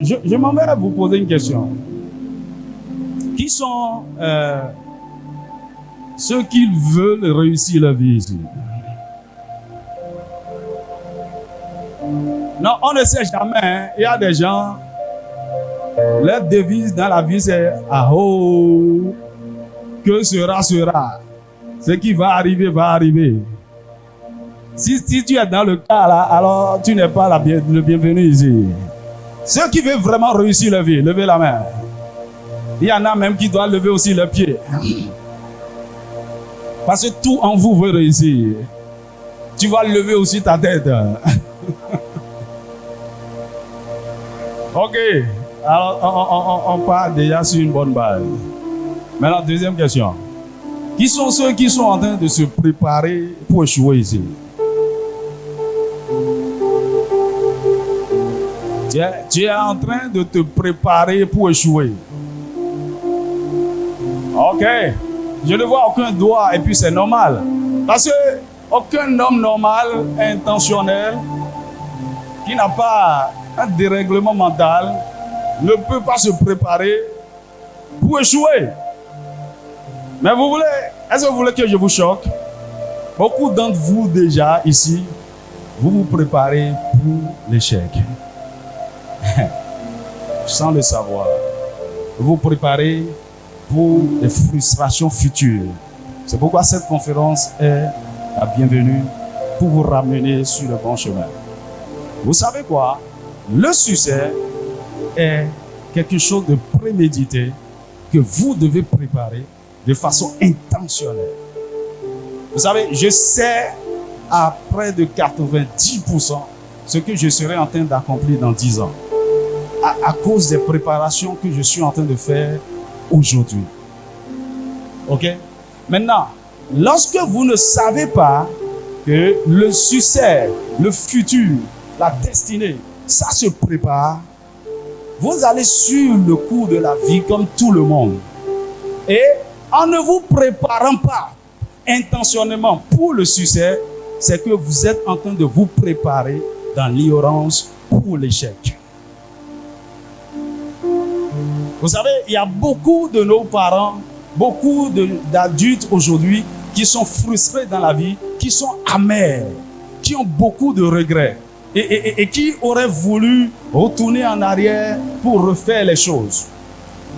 Je m'en vais vous poser une question. Qui sont ceux qui veulent réussir leur vie ici? Non, on ne sait jamais. Hein. Il y a des gens, leur devise dans la vie, c'est « Ah-oh, que sera, sera. Ce qui va arriver, va arriver. » Si tu es dans le cas là, alors tu n'es pas le bienvenu ici. Ceux qui veulent vraiment réussir leur vie, levez la main. Il y en a même qui doivent lever aussi le pied. Parce que tout en vous veut réussir. Tu vas lever aussi ta tête. Ok. Alors, on part déjà sur une bonne base. Maintenant, deuxième question. Qui sont ceux qui sont en train de se préparer pour échouer ici? Tu es en train de te préparer pour échouer. Ok. Je ne vois aucun doigt et puis c'est normal. Parce que aucun homme normal, intentionnel, qui n'a pas un dérèglement mental, ne peut pas se préparer pour échouer. Mais vous voulez, est-ce que vous voulez que je vous choque? Beaucoup d'entre vous déjà ici, vous vous préparez pour l'échec. Sans le savoir. Vous vous préparez pour les frustrations futures. C'est pourquoi cette conférence est la bienvenue pour vous ramener sur le bon chemin. Vous savez quoi? Le succès est quelque chose de prémédité que vous devez préparer de façon intentionnelle. Vous savez, je sais à près de 90% ce que je serai en train d'accomplir dans 10 ans. À cause des préparations que je suis en train de faire aujourd'hui. Ok? Maintenant, lorsque vous ne savez pas que le succès, le futur, la destinée, ça se prépare, vous allez sur le cours de la vie comme tout le monde. Et en ne vous préparant pas intentionnellement pour le succès, c'est que vous êtes en train de vous préparer dans l'ignorance pour l'échec. Vous savez, il y a beaucoup de nos parents, beaucoup d'adultes aujourd'hui qui sont frustrés dans la vie, qui sont amers, qui ont beaucoup de regrets et qui auraient voulu retourner en arrière pour refaire les choses.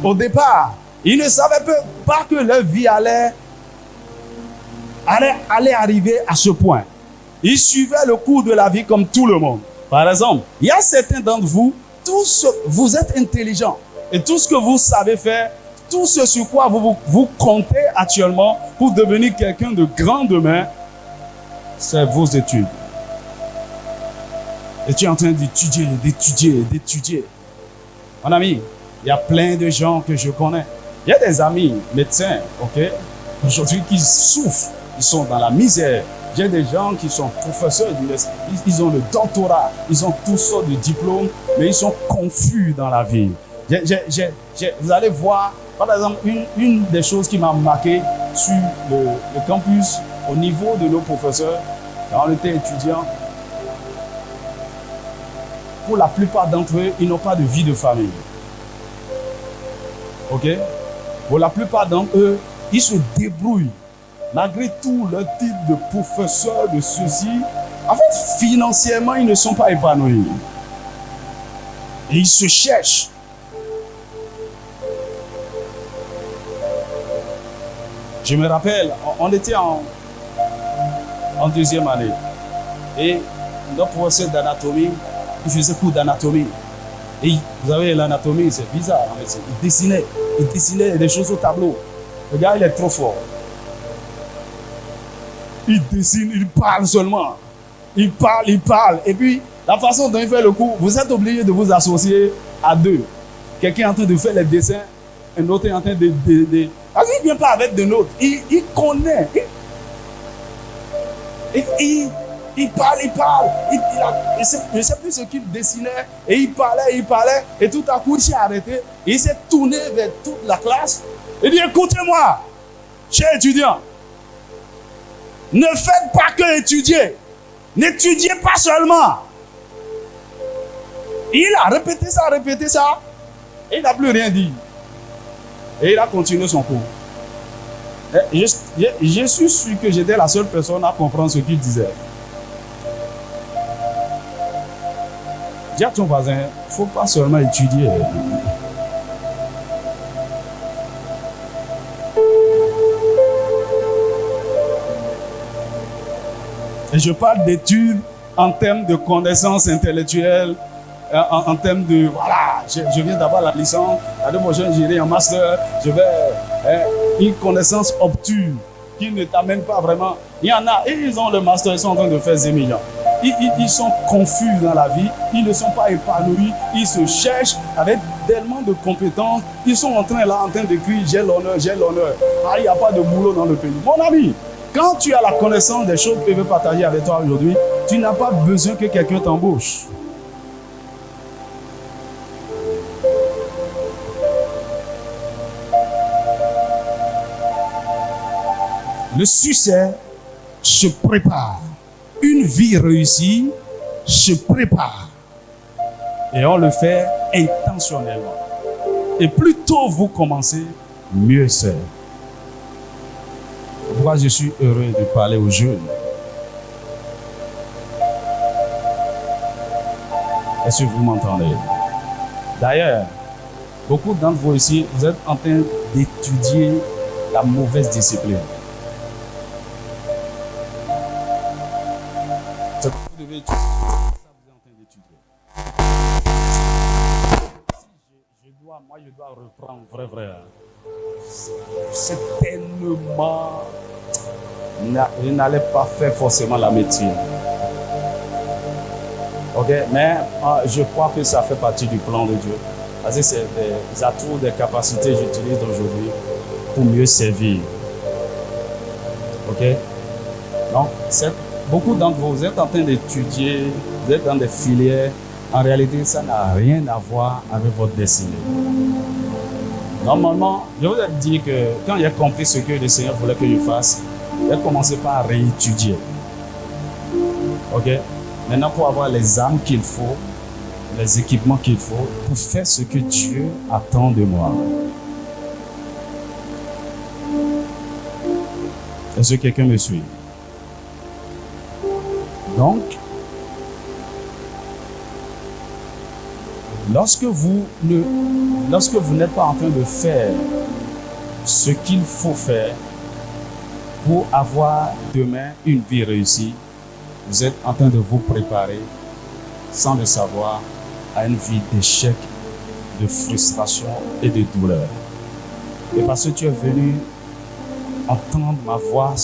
Au départ, ils ne savaient pas que leur vie allait arriver à ce point. Ils suivaient le cours de la vie comme tout le monde. Par exemple, il y a certains d'entre vous, vous êtes intelligents. Et tout ce que vous savez faire, tout ce sur quoi vous comptez actuellement pour devenir quelqu'un de grand demain, c'est vos études. Et tu es en train d'étudier. Mon ami, il y a plein de gens que je connais. Il y a des amis médecins, ok, aujourd'hui qui souffrent, ils sont dans la misère. J'ai des gens qui sont professeurs d'université, ils ont le doctorat, ils ont toutes sortes de diplômes, mais ils sont confus dans la vie. Vous allez voir, par exemple, une des choses qui m'a marqué sur le campus, au niveau de nos professeurs, quand on était étudiants, pour la plupart d'entre eux, ils n'ont pas de vie de famille. Ok? Pour la plupart d'entre eux, ils se débrouillent. Malgré tout leur titre de professeur, de ceci, en fait, financièrement, ils ne sont pas épanouis. Et ils se cherchent. Je me rappelle, on était en deuxième année. Et notre professeur d'anatomie, il faisait cours d'anatomie. Et vous savez, l'anatomie, c'est bizarre. Il dessinait des choses au tableau. Le gars, il est trop fort. Il dessine, il parle seulement. Il parle. Et puis, la façon dont il fait le cours, vous êtes obligé de vous associer à deux. Quelqu'un est en train de faire les dessins, un autre est en train de... Parce qu'il ne vient pas avec de notes. Il connaît. Il parle. Je ne sais plus ce qu'il dessinait. Et il parlait. Et tout à coup, il s'est arrêté. Et il s'est tourné vers toute la classe. Il dit, écoutez-moi, chers étudiants. Ne faites pas que étudier. N'étudiez pas seulement. Il a répété ça, répété ça. Et il n'a plus rien dit. Et il a continué son cours. Je suis sûr que j'étais la seule personne à comprendre ce qu'il disait. Dis à ton voisin, il ne faut pas seulement étudier. Et je parle d'études en termes de connaissances intellectuelles, en termes de, voilà, je viens d'avoir la licence, l'année prochaine j'irai en master, je vais, une connaissance obtuse qui ne t'amène pas vraiment. Il y en a, et ils ont le master, ils sont en train de faire 10 millions. Ils sont confus dans la vie, ils ne sont pas épanouis, ils se cherchent avec tellement de compétences, ils sont en train de crier, j'ai l'honneur, j'ai l'honneur. Ah, il n'y a pas de boulot dans le pays. Mon ami, quand tu as la connaissance des choses que je veux partager avec toi aujourd'hui, tu n'as pas besoin que quelqu'un t'embauche. Le succès se prépare. Une vie réussie se prépare. Et on le fait intentionnellement. Et plus tôt vous commencez, mieux c'est. Pourquoi je suis heureux de parler aux jeunes? Est-ce que vous m'entendez? D'ailleurs, beaucoup d'entre vous ici, vous êtes en train d'étudier la mauvaise discipline. Ce que vous devez étudier, ça vous êtes en train d'étudier. Si je dois reprendre vrai. C'est tellement... Je n'allais pas faire forcément la médecine. Ok, mais je crois que ça fait partie du plan de Dieu. Parce que c'est des atouts, des capacités que j'utilise aujourd'hui pour mieux servir. Ok? Donc, beaucoup d'entre vous êtes en train d'étudier, vous êtes dans des filières. En réalité, ça n'a rien à voir avec votre destinée. Normalement, je vous ai dit que quand j'ai compris ce que le Seigneur voulait que je fasse, j'ai commencé par réétudier. Ok? Maintenant, pour avoir les armes qu'il faut, les équipements qu'il faut, pour faire ce que Dieu attend de moi. Est-ce que quelqu'un me suit? Donc, lorsque vous n'êtes pas en train de faire ce qu'il faut faire pour avoir demain une vie réussie, vous êtes en train de vous préparer sans le savoir à une vie d'échec, de frustration et de douleur. Et parce que tu es venu entendre ma voix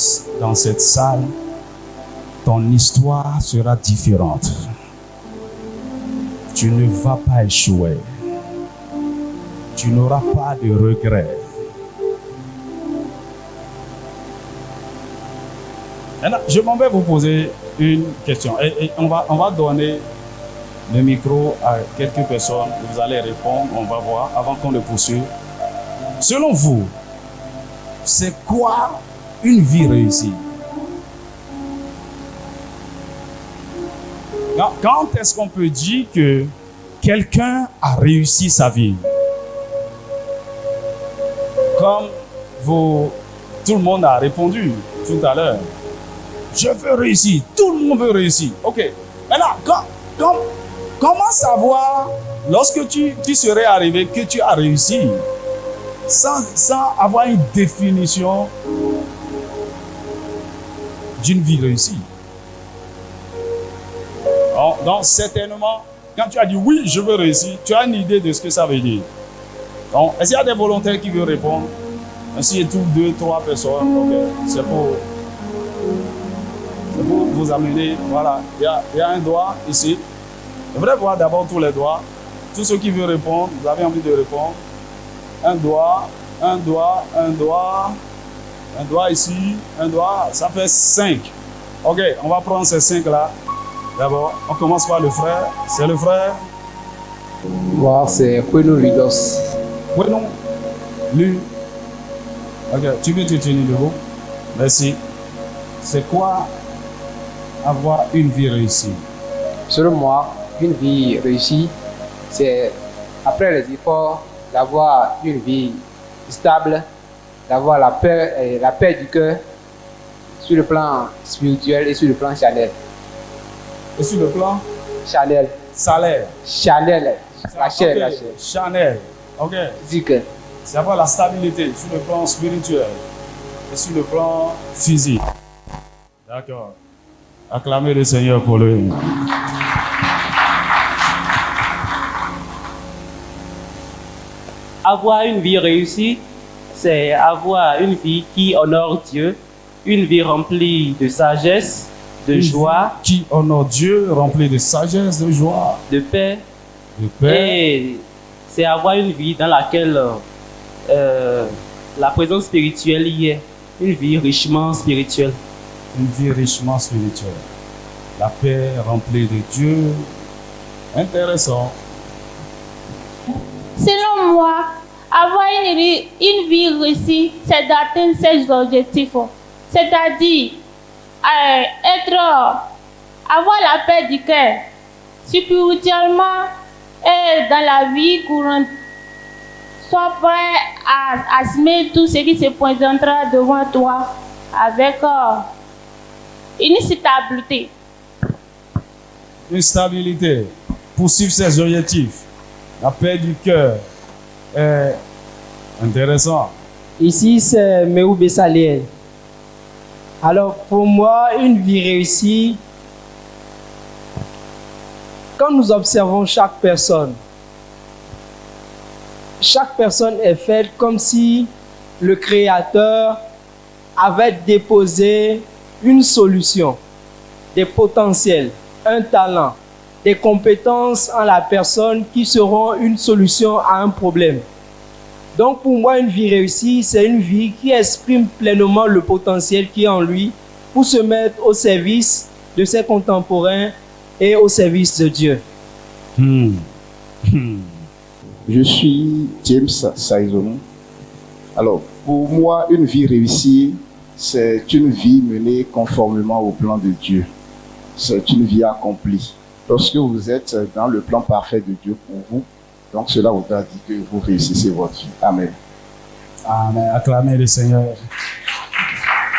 dans cette salle, ton histoire sera différente. Tu ne vas pas échouer. Tu n'auras pas de regrets. Alors, je m'en vais vous poser une question. Et on va donner le micro à quelques personnes. Vous allez répondre, on va voir avant qu'on le poursuive. Selon vous, c'est quoi une vie réussie? Quand est-ce qu'on peut dire que quelqu'un a réussi sa vie? Comme tout le monde a répondu tout à l'heure. Je veux réussir. Tout le monde veut réussir. Ok. Maintenant, comment savoir lorsque tu serais arrivé que tu as réussi sans avoir une définition d'une vie réussie? Donc, certainement, quand tu as dit oui, je veux réussir, tu as une idée de ce que ça veut dire. Donc, est-ce qu'il y a des volontaires qui veulent répondre? Ainsi, il trouve 2, 3 personnes. Ok, c'est pour vous amener. Voilà, il y a un doigt ici. Je voudrais voir d'abord tous les doigts. Tous ceux qui veulent répondre, vous avez envie de répondre. Un doigt, un doigt, un doigt. Un doigt ici, un doigt, ça fait 5. Ok, on va prendre ces 5 là. D'abord, on commence par le frère. C'est le frère. Moi, c'est Kwenu Lidos. Kwenu Lu. Ok, tu veux te tenir debout? Merci. C'est quoi avoir une vie réussie? Selon moi, une vie réussie, c'est après les efforts, d'avoir une vie stable, d'avoir la paix du cœur sur le plan spirituel et sur le plan charnel. Et sur le plan Charnel. salaire. Charnel. La chair, Ok, la chair. Chanel. Ok. Physique. C'est avoir la stabilité sur le plan spirituel et sur le plan physique. D'accord. Acclamez le Seigneur pour lui. Avoir une vie réussie, c'est avoir une vie qui honore Dieu, une vie remplie de sagesse, de joie, Qui honore Dieu, rempli de sagesse, de joie, de paix. de paix. Et c'est avoir une vie dans laquelle la présence spirituelle y est, une vie richement spirituelle. Une vie richement spirituelle. La paix remplie de Dieu. Intéressant. Selon moi, avoir une vie réussie, c'est d'atteindre ses objectifs. C'est-à-dire avoir la paix du cœur, spirituellement et dans la vie courante. Sois prêt à assumer tout ce qui se présentera devant toi avec une stabilité. Une stabilité. Poursuivre ses objectifs. La paix du cœur. Intéressant. Ici, c'est Meoubé Saliel. Alors, pour moi, une vie réussie, quand nous observons chaque personne est faite comme si le Créateur avait déposé une solution, des potentiels, un talent, des compétences en la personne qui seront une solution à un problème. Donc pour moi, une vie réussie, c'est une vie qui exprime pleinement le potentiel qui est en lui pour se mettre au service de ses contemporains et au service de Dieu. Je suis James Saizonou. Alors, pour moi, une vie réussie, c'est une vie menée conformément au plan de Dieu. C'est une vie accomplie. Lorsque vous êtes dans le plan parfait de Dieu pour vous, donc cela voudra dire que vous réussissez votre vie. Amen. Amen. Acclamez le Seigneur.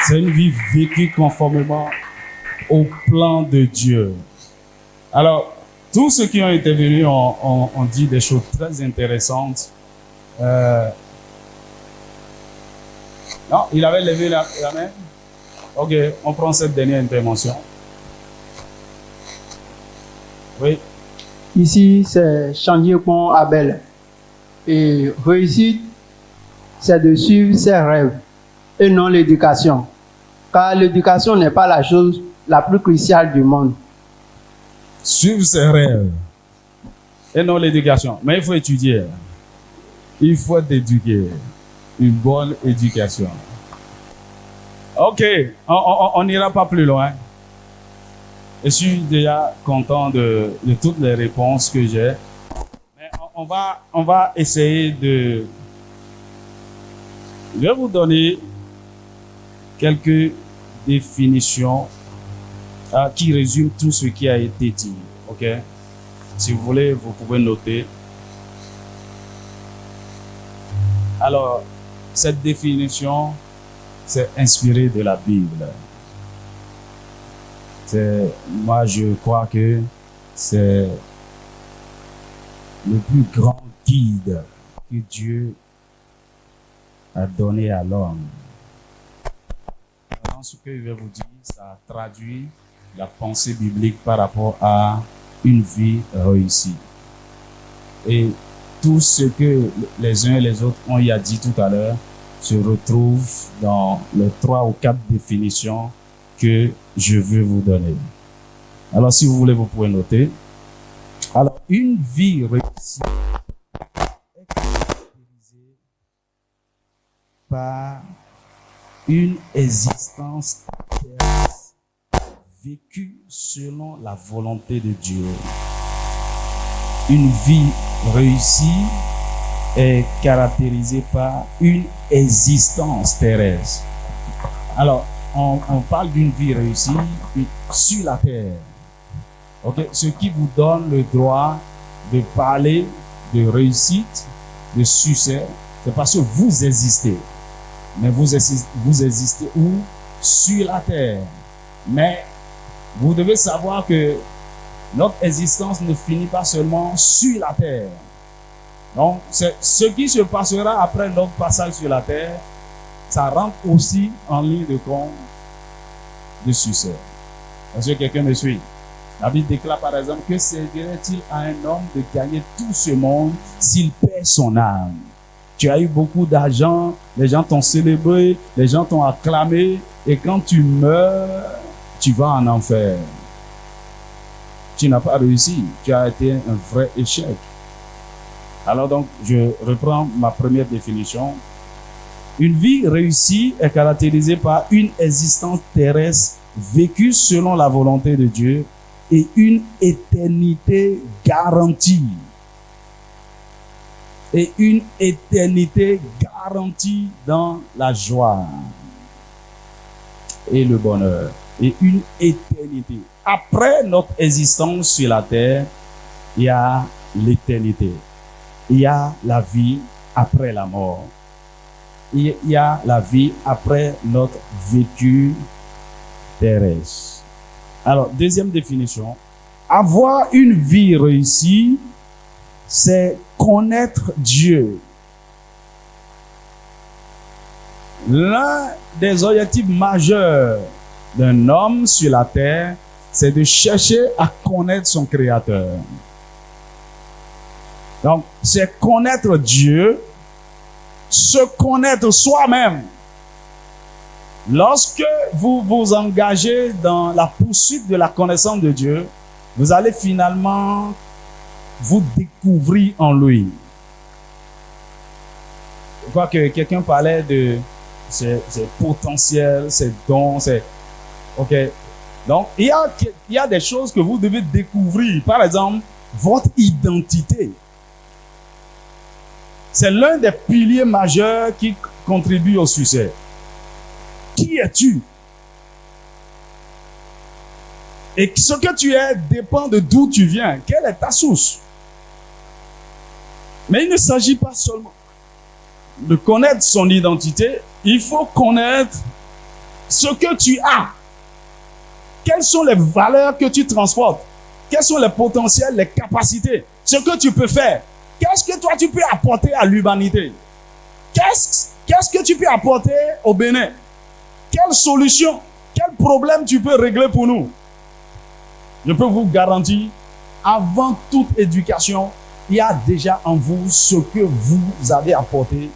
C'est une vie vécue conformément au plan de Dieu. Alors, tous ceux qui ont été venus ont dit des choses très intéressantes. Non, il avait levé la main. Ok, on prend cette dernière intervention. Oui. Ici, c'est Chandier-Pont Abel. Et réussite, c'est de suivre ses rêves et non l'éducation. Car l'éducation n'est pas la chose la plus cruciale du monde. Suivre ses rêves et non l'éducation. Mais il faut étudier. Il faut être éduqué. Une bonne éducation. Ok, on n'ira pas plus loin. Je suis déjà content de toutes les réponses que j'ai. Mais on va essayer de... Je vais vous donner quelques définitions qui résument tout ce qui a été dit. Ok? Si vous voulez, vous pouvez noter. Alors, cette définition, c'est inspiré de la Bible. Moi, je crois que c'est le plus grand guide que Dieu a donné à l'homme. Dans ce que je vais vous dire, ça traduit la pensée biblique par rapport à une vie réussie. Et tout ce que les uns et les autres ont y a dit tout à l'heure se retrouve dans les 3 ou 4 définitions que je veux vous donner. Alors, si vous voulez, vous pouvez noter. Alors, une vie réussie est caractérisée par une existence terrestre vécue selon la volonté de Dieu. Une vie réussie est caractérisée par une existence terrestre. Alors, on parle d'une vie réussie sur la terre. Okay? Ce qui vous donne le droit de parler de réussite, de succès, c'est parce que vous existez. Mais vous existez où? Sur la terre. Mais vous devez savoir que notre existence ne finit pas seulement sur la terre. Donc, ce qui se passera après notre passage sur la terre, ça rentre aussi en ligne de compte de succès. Est-ce que quelqu'un me suit? La Bible déclare par exemple que servirait-il à un homme de gagner tout ce monde s'il perd son âme? Tu as eu beaucoup d'argent, les gens t'ont célébré, les gens t'ont acclamé, et quand tu meurs, tu vas en enfer. Tu n'as pas réussi, tu as été un vrai échec. Alors donc, je reprends ma première définition. Une vie réussie est caractérisée par une existence terrestre vécue selon la volonté de Dieu et une éternité garantie. Et une éternité garantie dans la joie et le bonheur. Et une éternité. Après notre existence sur la terre, il y a l'éternité. Il y a la vie après la mort. Il y a la vie après notre vécu terrestre. Alors, deuxième définition. Avoir une vie réussie, c'est connaître Dieu. L'un des objectifs majeurs d'un homme sur la terre, c'est de chercher à connaître son Créateur. Donc, c'est connaître Dieu, se connaître soi-même. Lorsque vous vous engagez dans la poursuite de la connaissance de Dieu, vous allez finalement vous découvrir en lui. Je crois que quelqu'un parlait de ses potentiels, ses dons, OK. Donc, il y a des choses que vous devez découvrir. Par exemple, votre identité. C'est l'un des piliers majeurs qui contribue au succès. Qui es-tu? Et ce que tu es dépend de d'où tu viens. Quelle est ta source? Mais il ne s'agit pas seulement de connaître son identité, il faut connaître ce que tu as. Quelles sont les valeurs que tu transportes? Quels sont les potentiels, les capacités? Ce que tu peux faire? Qu'est-ce que toi tu peux apporter à l'humanité? Qu'est-ce que tu peux apporter au Bénin? Quelle solution, quel problème tu peux régler pour nous? Je peux vous garantir, avant toute éducation, il y a déjà en vous ce que vous avez apporté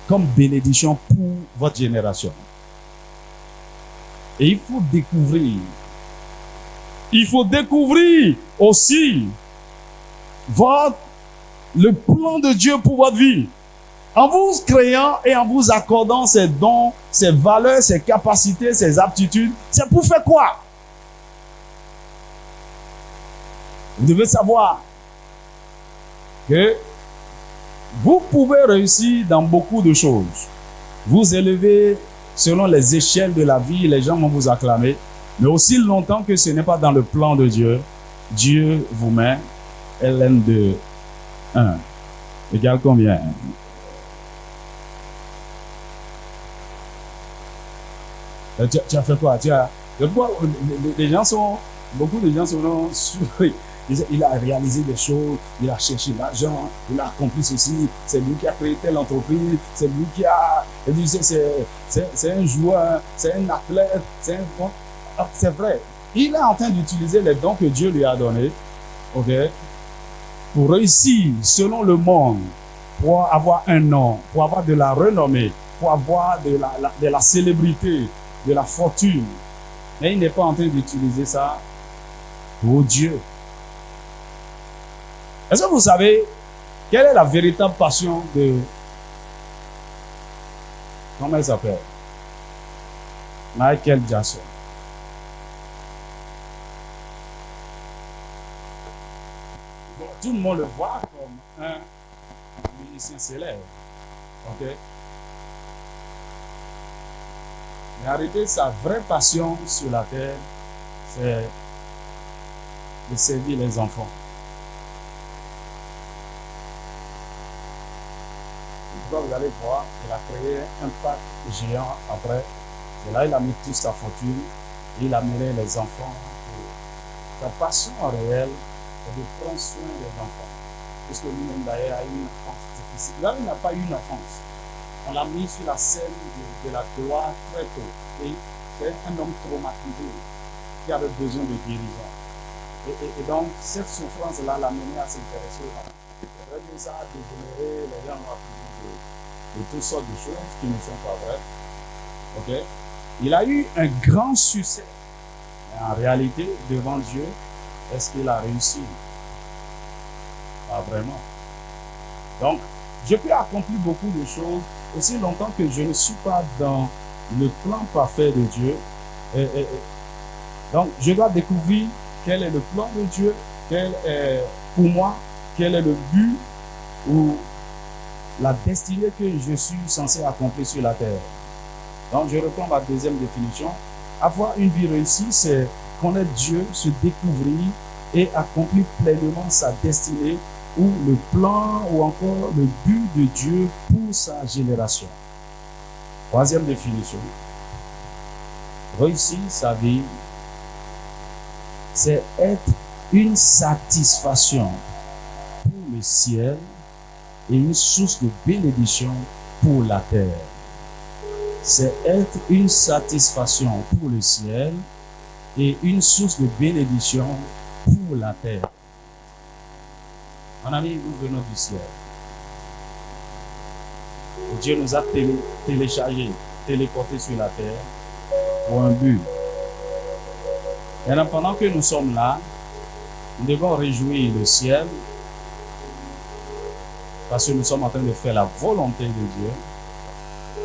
comme bénédiction pour votre génération. Et il faut découvrir. Il faut découvrir aussi le plan de Dieu pour votre vie. En vous créant et en vous accordant ces dons, ces valeurs, ces capacités, ces aptitudes, c'est pour faire quoi? Vous devez savoir que vous pouvez réussir dans beaucoup de choses. Vous élevez selon les échelles de la vie, les gens vont vous acclamer. Mais aussi longtemps que ce n'est pas dans le plan de Dieu, Dieu vous met LN2 1. Égale combien? Tu as fait quoi? Beaucoup de gens sont surpris. Il a réalisé des choses, il a cherché l'argent, il a accompli ceci, c'est lui qui a créé telle entreprise, c'est lui qui a... C'est un joueur, c'est un athlète, c'est vrai. Il est en train d'utiliser les dons que Dieu lui a donnés, OK, pour réussir selon le monde, pour avoir un nom, pour avoir de la renommée, pour avoir de la célébrité, de la fortune. Mais il n'est pas en train d'utiliser ça pour Dieu. Est-ce que vous savez quelle est la véritable passion de... Comment il s'appelle? Michael Jackson. Bon, tout le monde le voit comme un musicien célèbre. OK? Mais arrêtez, sa vraie passion sur la terre, c'est de servir les enfants. Pourquoi vous allez voir qu'il a créé un parc géant après. Et là, il a mis toute sa fortune. Il a mené les enfants. Sa passion réelle est de prendre soin des enfants. Puisque lui-même d'ailleurs a eu une enfance difficile. Là, il n'a pas eu une enfance. On l'a mis sur la scène de la gloire très tôt. Et c'est un homme traumatisé qui avait besoin de guérison. Et donc, cette souffrance-là l'a mené à s'intéresser aux enfants. C'est vrai que ça a dégénéré, les gens ont appris de toutes sortes de choses qui ne sont pas vraies. Okay? Il a eu un grand succès. Mais en réalité, devant Dieu, est-ce qu'il a réussi? Pas vraiment. Donc, je peux accomplir beaucoup de choses aussi longtemps que je ne suis pas dans le plan parfait de Dieu. Donc, je dois découvrir quel est le plan de Dieu, quel est pour moi, quel est le but ou la destinée que je suis censé accomplir sur la terre. Donc, je reprends ma deuxième définition. Avoir une vie réussie, c'est connaître Dieu, se découvrir et accomplir pleinement sa destinée ou le plan ou encore le but de Dieu pour sa génération. Troisième définition. Réussir sa vie, c'est être une satisfaction pour le ciel et une source de bénédiction pour la terre. C'est être une satisfaction pour le ciel et une source de bénédiction pour la terre. Mon ami, nous venons du ciel. Dieu nous a téléchargés, téléportés sur la terre pour un but. Maintenant, pendant que nous sommes là, nous devons réjouir le ciel parce que nous sommes en train de faire la volonté de Dieu.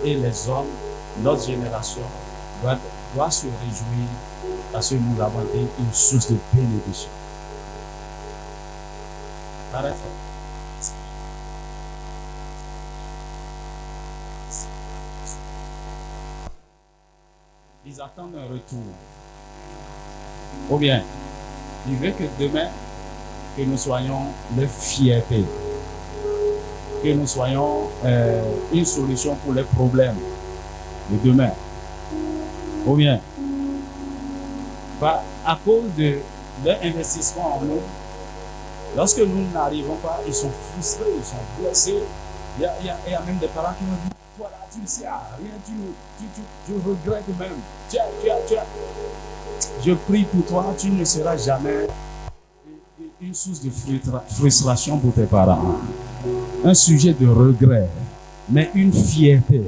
Et les hommes, notre génération, doit se réjouir parce que nous avons été une source de bénédiction. Arrête. Ils attendent un retour. Ou bien, il veut que demain, que nous soyons leur fierté. Que nous soyons une solution pour les problèmes de demain. Ou bien, à cause de leur investissement en nous, lorsque nous n'arrivons pas, ils sont frustrés, ils sont blessés. Il y a même des parents qui nous disent, voilà, tu ne sais rien, tu regrettes même. Je prie pour toi, tu ne seras jamais une source de frustration pour tes parents. Un sujet de regret, mais une fierté.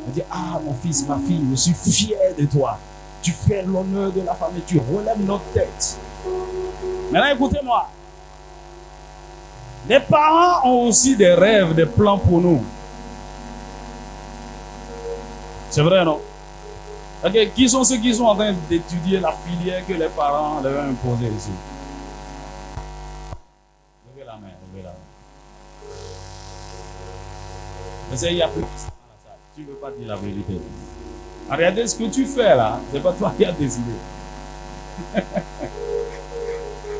On dit, ah mon fils, ma fille, je suis fier de toi. Tu fais l'honneur de la famille, tu relèves notre tête. Maintenant écoutez-moi. Les parents ont aussi des rêves, des plans pour nous. C'est vrai, non? Okay. Qui sont ceux qui sont en train d'étudier la filière que les parents leur ont imposée ici? Levez la main, levez la main. Mais il n'y a plus de ça dans la salle. Tu ne veux pas dire la vérité. En réalité, ce que tu fais là, ce n'est pas toi qui as décidé.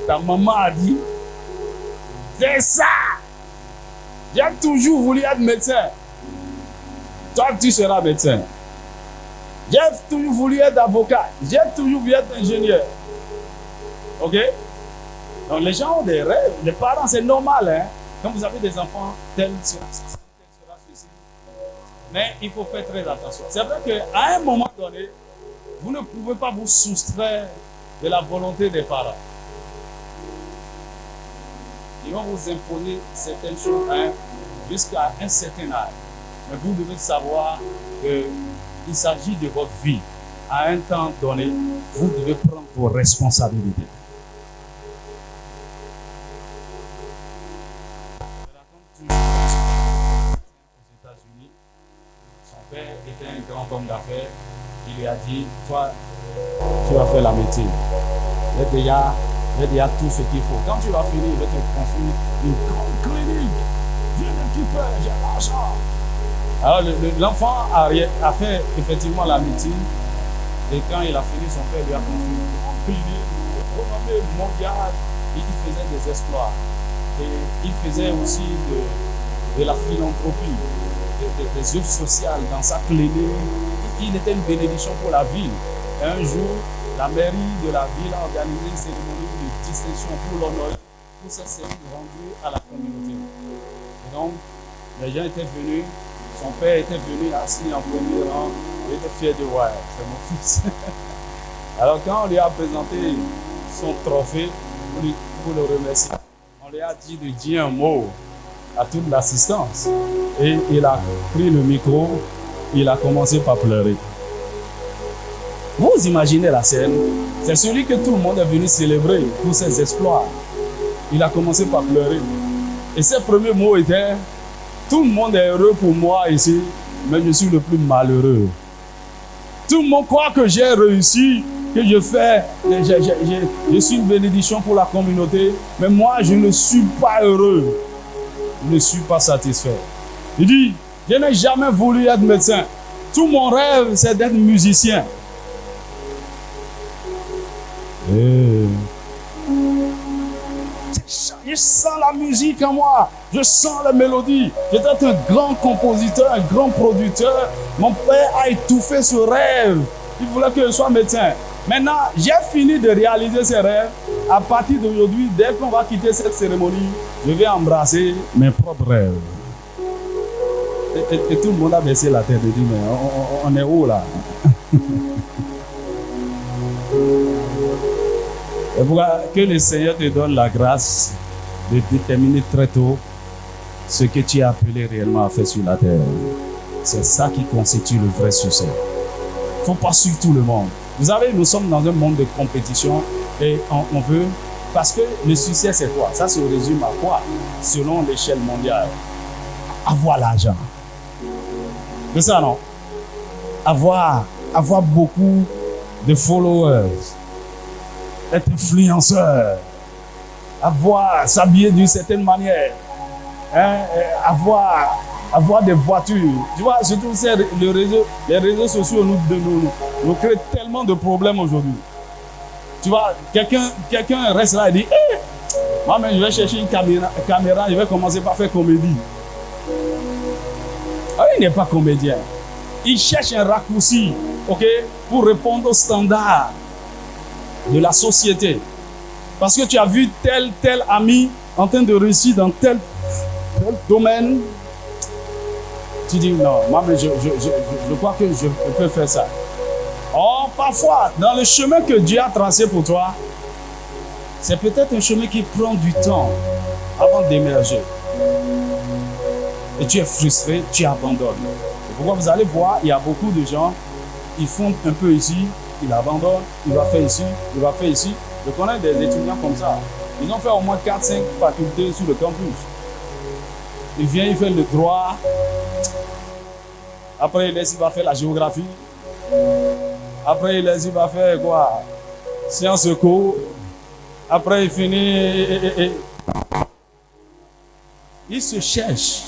Ta maman a dit, c'est ça. J'ai toujours voulu être médecin. Toi, tu seras médecin. J'ai toujours voulu être avocat. J'ai toujours voulu être ingénieur. Ok? Donc les gens ont des rêves. Les parents, c'est normal. Hein? Quand vous avez des enfants, tel sera ceci. Mais il faut faire très attention. C'est vrai qu'à un moment donné, vous ne pouvez pas vous soustraire de la volonté des parents. Ils vont vous imposer certaines choses jusqu'à un certain âge. Mais vous devez savoir qu'il s'agit de votre vie. À un temps donné, vous devez prendre vos responsabilités. Aux États-Unis, son père était un grand homme d'affaires. Il lui a dit, toi, tu vas faire la médecine. Il y a tout ce qu'il faut. Quand tu vas finir, il va te construire une grande clinique. Viens m'occuper, j'ai l'argent. Alors l'enfant a fait effectivement la médecine. Et quand il a fini, son père lui a construit une grande clinique renommée mondiale. Et il faisait des exploits. Et il faisait aussi de la philanthropie, des œuvres sociales dans sa clinique. Il était une bénédiction pour la ville. Et un jour, la mairie de la ville a organisé une cérémonie de distinction pour l'honorer pour ses services rendus à la communauté. Et donc, les gens étaient venus, son père était venu assis en premier rang, il était fier de voir, c'est mon fils. Alors quand on lui a présenté son trophée pour le remercier, on lui a dit de dire un mot à toute l'assistance. Et il a pris le micro, il a commencé par pleurer. Vous imaginez la scène, c'est celui que tout le monde est venu célébrer pour ses exploits. Il a commencé par pleurer. Et ses premiers mots étaient: tout le monde est heureux pour moi ici, mais je suis le plus malheureux. Tout le monde croit que j'ai réussi, que je suis une bénédiction pour la communauté, mais moi je ne suis pas heureux. Je ne suis pas satisfait. Il dit: je n'ai jamais voulu être médecin. Tout mon rêve, c'est d'être musicien. Je sens la musique en moi, je sens la mélodie. J'étais un grand compositeur, un grand producteur. Mon père a étouffé ce rêve. Il voulait que je sois médecin. Maintenant, j'ai fini de réaliser ces rêves. À partir d'aujourd'hui, dès qu'on va quitter cette cérémonie, je vais embrasser mes propres rêves. Et tout le monde a baissé la tête et dit: mais on est où là? Et voilà, que le Seigneur te donne la grâce de déterminer très tôt ce que tu es appelé réellement à faire sur la terre. C'est ça qui constitue le vrai succès. Il ne faut pas suivre tout le monde. Vous savez, nous sommes dans un monde de compétition et on veut... Parce que le succès, c'est quoi? Ça se résume à quoi? Selon l'échelle mondiale. Avoir l'argent. C'est ça, non? Avoir beaucoup de followers. Être influenceur. S'habiller d'une certaine manière. Avoir des voitures. Tu vois, surtout les réseaux sociaux nous créent tellement de problèmes aujourd'hui. Tu vois, quelqu'un reste là et dit: moi, mais je vais chercher une caméra, je vais commencer par faire comédie. Ah, il n'est pas comédien. Il cherche un raccourci, ok, pour répondre aux standards de la société. Parce que tu as vu tel ami en train de réussir dans tel domaine. Tu dis: non, moi, mais je crois que je peux faire ça. Or, parfois, dans le chemin que Dieu a tracé pour toi, c'est peut-être un chemin qui prend du temps avant d'émerger. Et tu es frustré, tu abandonnes. C'est pourquoi vous allez voir, il y a beaucoup de gens, ils font un peu ici, ils abandonnent, il va faire ici, il va faire ici. Je connais des étudiants comme ça. Ils ont fait au moins 4-5 facultés sur le campus. Il vient, il fait le droit. Après, il laisse, il va faire la géographie. Après, il laisse, il va faire quoi? Sciences co. Après, il finit. Il se cherche.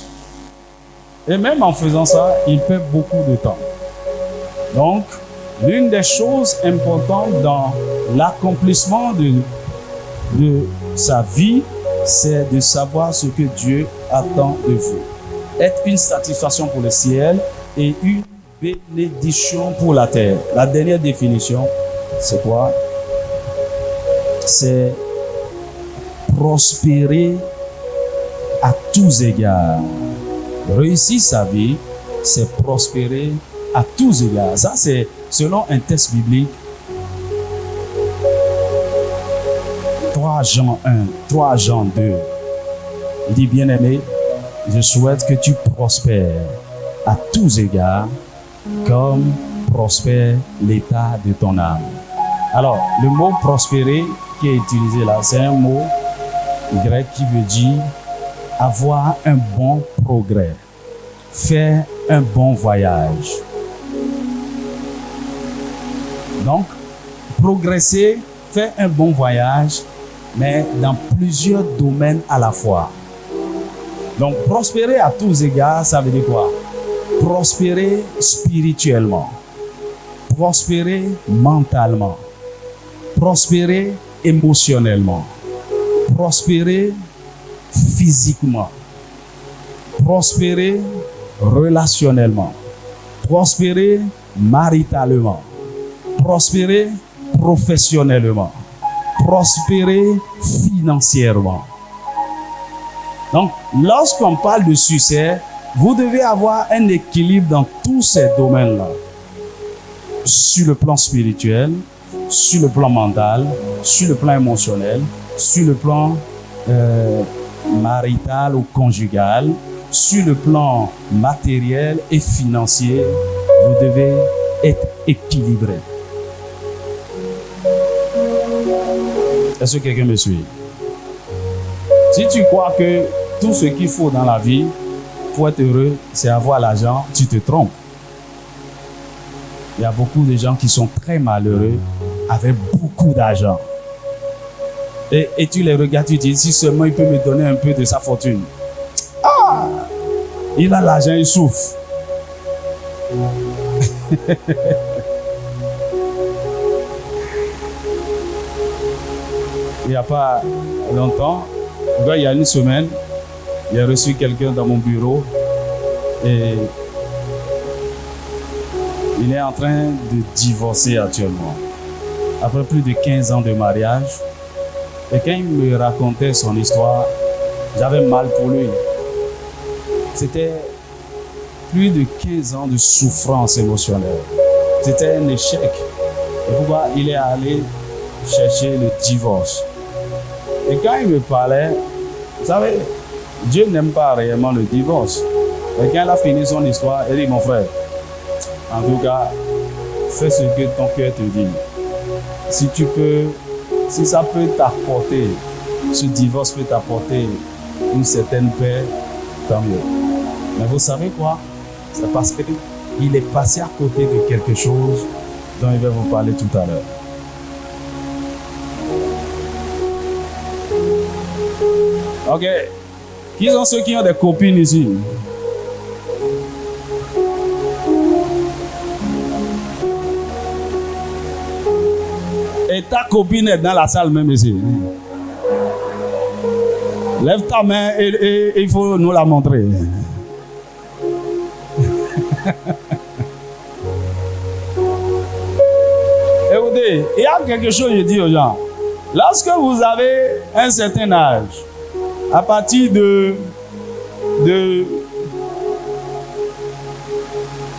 Et même en faisant ça, il perd beaucoup de temps. Donc, l'une des choses importantes dans l'accomplissement de sa vie, c'est de savoir ce que Dieu attend de vous. Être une satisfaction pour le ciel et une bénédiction pour la terre. La dernière définition, c'est quoi? C'est prospérer à tous égards. Réussir sa vie, c'est prospérer à tous égards. Ça, c'est selon un texte biblique. 3 Jean 1, 3 Jean 2. Il dit: bien-aimé, je souhaite que tu prospères à tous égards, comme prospère l'état de ton âme. Alors, le mot prospérer qui est utilisé là, c'est un mot grec qui veut dire avoir un bon progrès, faire un bon voyage. Donc, progresser, faire un bon voyage, mais dans plusieurs domaines à la fois. Donc, prospérer à tous égards, ça veut dire quoi? Prospérer spirituellement, prospérer mentalement, prospérer émotionnellement, prospérer physiquement, prospérer relationnellement, prospérer maritalement, prospérer professionnellement, prospérer financièrement. Donc, lorsqu'on parle de succès, vous devez avoir un équilibre dans tous ces domaines-là. Sur le plan spirituel, sur le plan mental, sur le plan émotionnel, sur le plan marital ou conjugal, sur le plan matériel et financier, vous devez être équilibré. Est-ce que quelqu'un me suit? Si tu crois que tout ce qu'il faut dans la vie pour être heureux, c'est avoir l'argent, tu te trompes. Il y a beaucoup de gens qui sont très malheureux avec beaucoup d'argent. Et tu les regardes, tu dis, si seulement il peut me donner un peu de sa fortune. Ah! Il a l'argent, il souffre. Il n'y a pas longtemps, il y a une semaine, j'ai reçu quelqu'un dans mon bureau et il est en train de divorcer actuellement. Après plus de 15 ans de mariage. Et quand il me racontait son histoire, j'avais mal pour lui. C'était plus de 15 ans de souffrance émotionnelle. C'était un échec. Et pourquoi il est allé chercher le divorce. Et quand il me parlait, vous savez, Dieu n'aime pas réellement le divorce. Et quand il a fini son histoire, il dit, mon frère, en tout cas, fais ce que ton cœur te dit. Si ça peut t'apporter, ce divorce peut t'apporter une certaine paix, tant mieux. Mais vous savez quoi? C'est parce qu'il est passé à côté de quelque chose dont il va vous parler tout à l'heure. Ok. Qui sont ceux qui ont des copines ici? Et ta copine est dans la salle même ici. Lève ta main et il faut nous la montrer. Écoutez, il y a quelque chose que je dis aux gens. Lorsque vous avez un certain âge, à partir de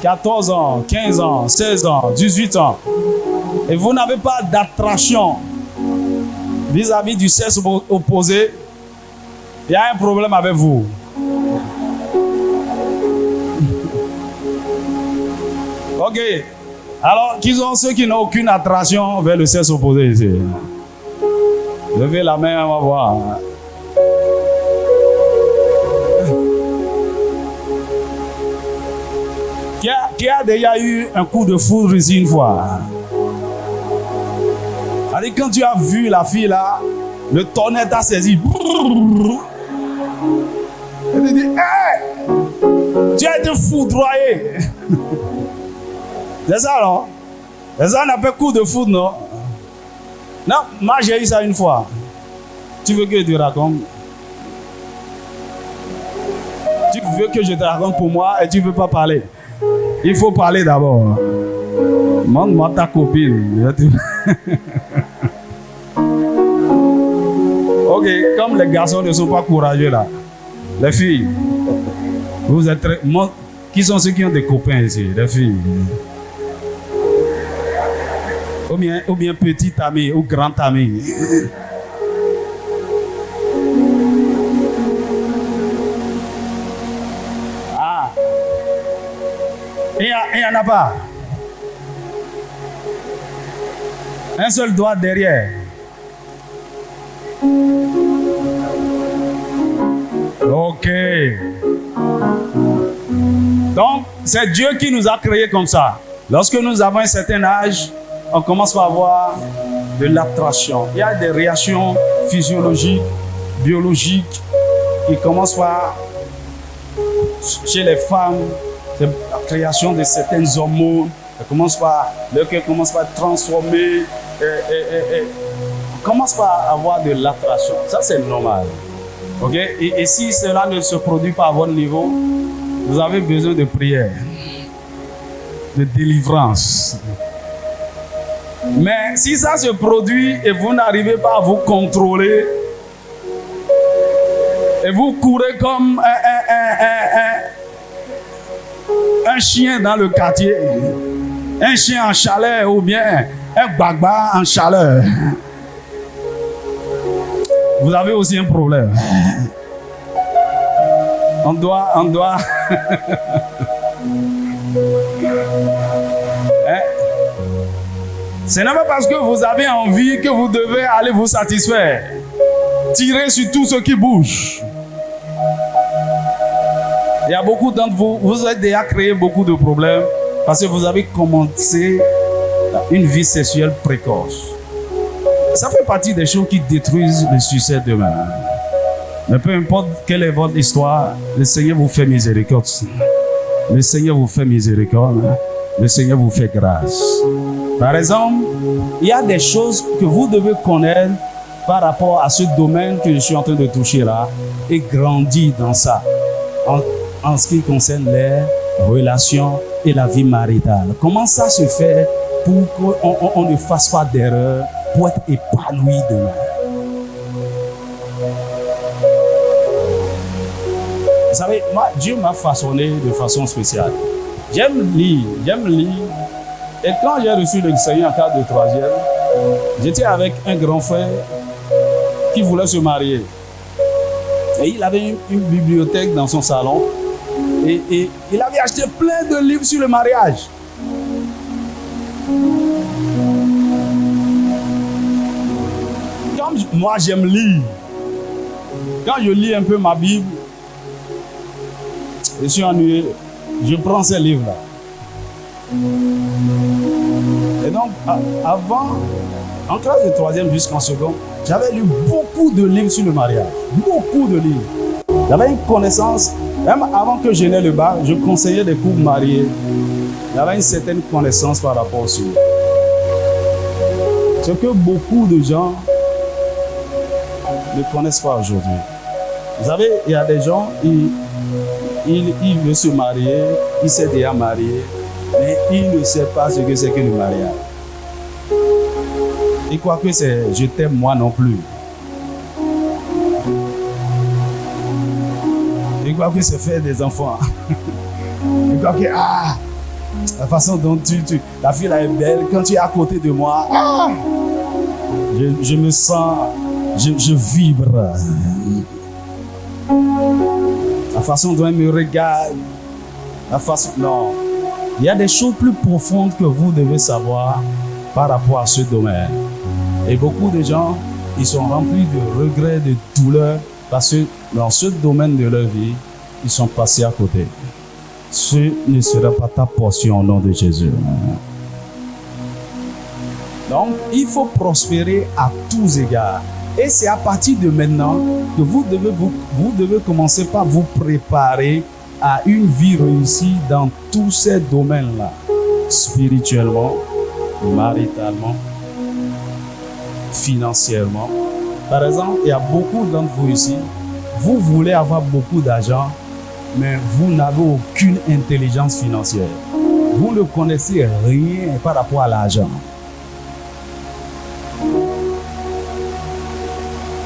14 ans, 15 ans, 16 ans, 18 ans, et vous n'avez pas d'attraction vis-à-vis du sexe opposé, il y a un problème avec vous. Ok. Alors, qui sont ceux qui n'ont aucune attraction vers le sexe opposé ici? Levez la main, on va voir. Qui a déjà eu un coup de foudre ici une fois? Allez, quand tu as vu la fille là, le tonnerre t'a saisi. Et tu dis, hey! Tu as été foudroyé. C'est ça, non? C'est ça, on appelle coup de foudre, non? Non, moi j'ai eu ça une fois. Tu veux que je te raconte? Tu veux que je te raconte pour moi et tu ne veux pas parler? Il faut parler d'abord. Montre-moi ta copine. Ok, comme les garçons ne sont pas courageux là. Les filles, vous êtes très... Qui sont ceux qui ont des copains ici? Les filles. Ou bien petit ami ou grand ami. Ah. Il n'y en a pas. Un seul doigt derrière. Ok. Donc, c'est Dieu qui nous a créés comme ça. Lorsque nous avons un certain âge, on commence par avoir de l'attraction. Il y a des réactions physiologiques, biologiques, qui commencent par, chez les femmes, la création de certaines hormones. Le cœur commence par être transformé. On commence par avoir de l'attraction. Ça, c'est normal. Ok? Et si cela ne se produit pas à votre niveau, vous avez besoin de prière, de délivrance. Mais si ça se produit et vous n'arrivez pas à vous contrôler, et vous courez comme un chien dans le quartier, un chien en chaleur ou bien un bagba en chaleur, vous avez aussi un problème. On doit ce n'est pas parce que vous avez envie que vous devez aller vous satisfaire. Tirez sur tout ce qui bouge. Il y a beaucoup d'entre vous, vous avez déjà créé beaucoup de problèmes parce que vous avez commencé une vie sexuelle précoce. Ça fait partie des choses qui détruisent le succès demain. Mais peu importe quelle est votre histoire, le Seigneur vous fait miséricorde. Le Seigneur vous fait miséricorde. Le Seigneur vous fait grâce. Par exemple, il y a des choses que vous devez connaître par rapport à ce domaine que je suis en train de toucher là et grandir dans ça en ce qui concerne les relations et la vie maritale. Comment ça se fait pour qu'on ne fasse pas d'erreur, pour être épanoui demain? Vous savez, moi, Dieu m'a façonné de façon spéciale. J'aime lire. Et quand j'ai reçu le Seigneur en cadre de 3e, j'étais avec un grand frère qui voulait se marier. Et il avait une bibliothèque dans son salon. Et il avait acheté plein de livres sur le mariage. Comme moi j'aime lire, quand je lis un peu ma Bible, je suis ennuyé, je prends ces livres-là. Et donc, avant, en classe de 3e jusqu'en seconde, j'avais lu beaucoup de livres sur le mariage. Beaucoup de livres. J'avais une connaissance, même avant que je n'aie le bac, je conseillais des couples mariés. J'avais une certaine connaissance par rapport au sujet. Ce que beaucoup de gens ne connaissent pas aujourd'hui. Vous savez, il y a des gens, il veut se marier, il s'est déjà marié, mais il ne sait pas ce que c'est que le mariage. Il croit que c'est je t'aime moi non plus. Il croit que c'est faire des enfants. Il croit que la façon dont la fille là est belle, quand tu es à côté de moi, je me sens, je vibre. La façon dont elle me regarde, non. Il y a des choses plus profondes que vous devez savoir par rapport à ce domaine. Et beaucoup de gens, ils sont remplis de regrets, de douleurs, parce que dans ce domaine de leur vie, ils sont passés à côté. Ce ne sera pas ta portion au nom de Jésus. Donc, il faut prospérer à tous égards. Et c'est à partir de maintenant que vous devez commencer par vous préparer à une vie réussie dans tous ces domaines-là. Spirituellement, maritalement, financièrement. Par exemple, il y a beaucoup d'entre vous ici, vous voulez avoir beaucoup d'argent, mais vous n'avez aucune intelligence financière. Vous ne connaissez rien par rapport à l'argent.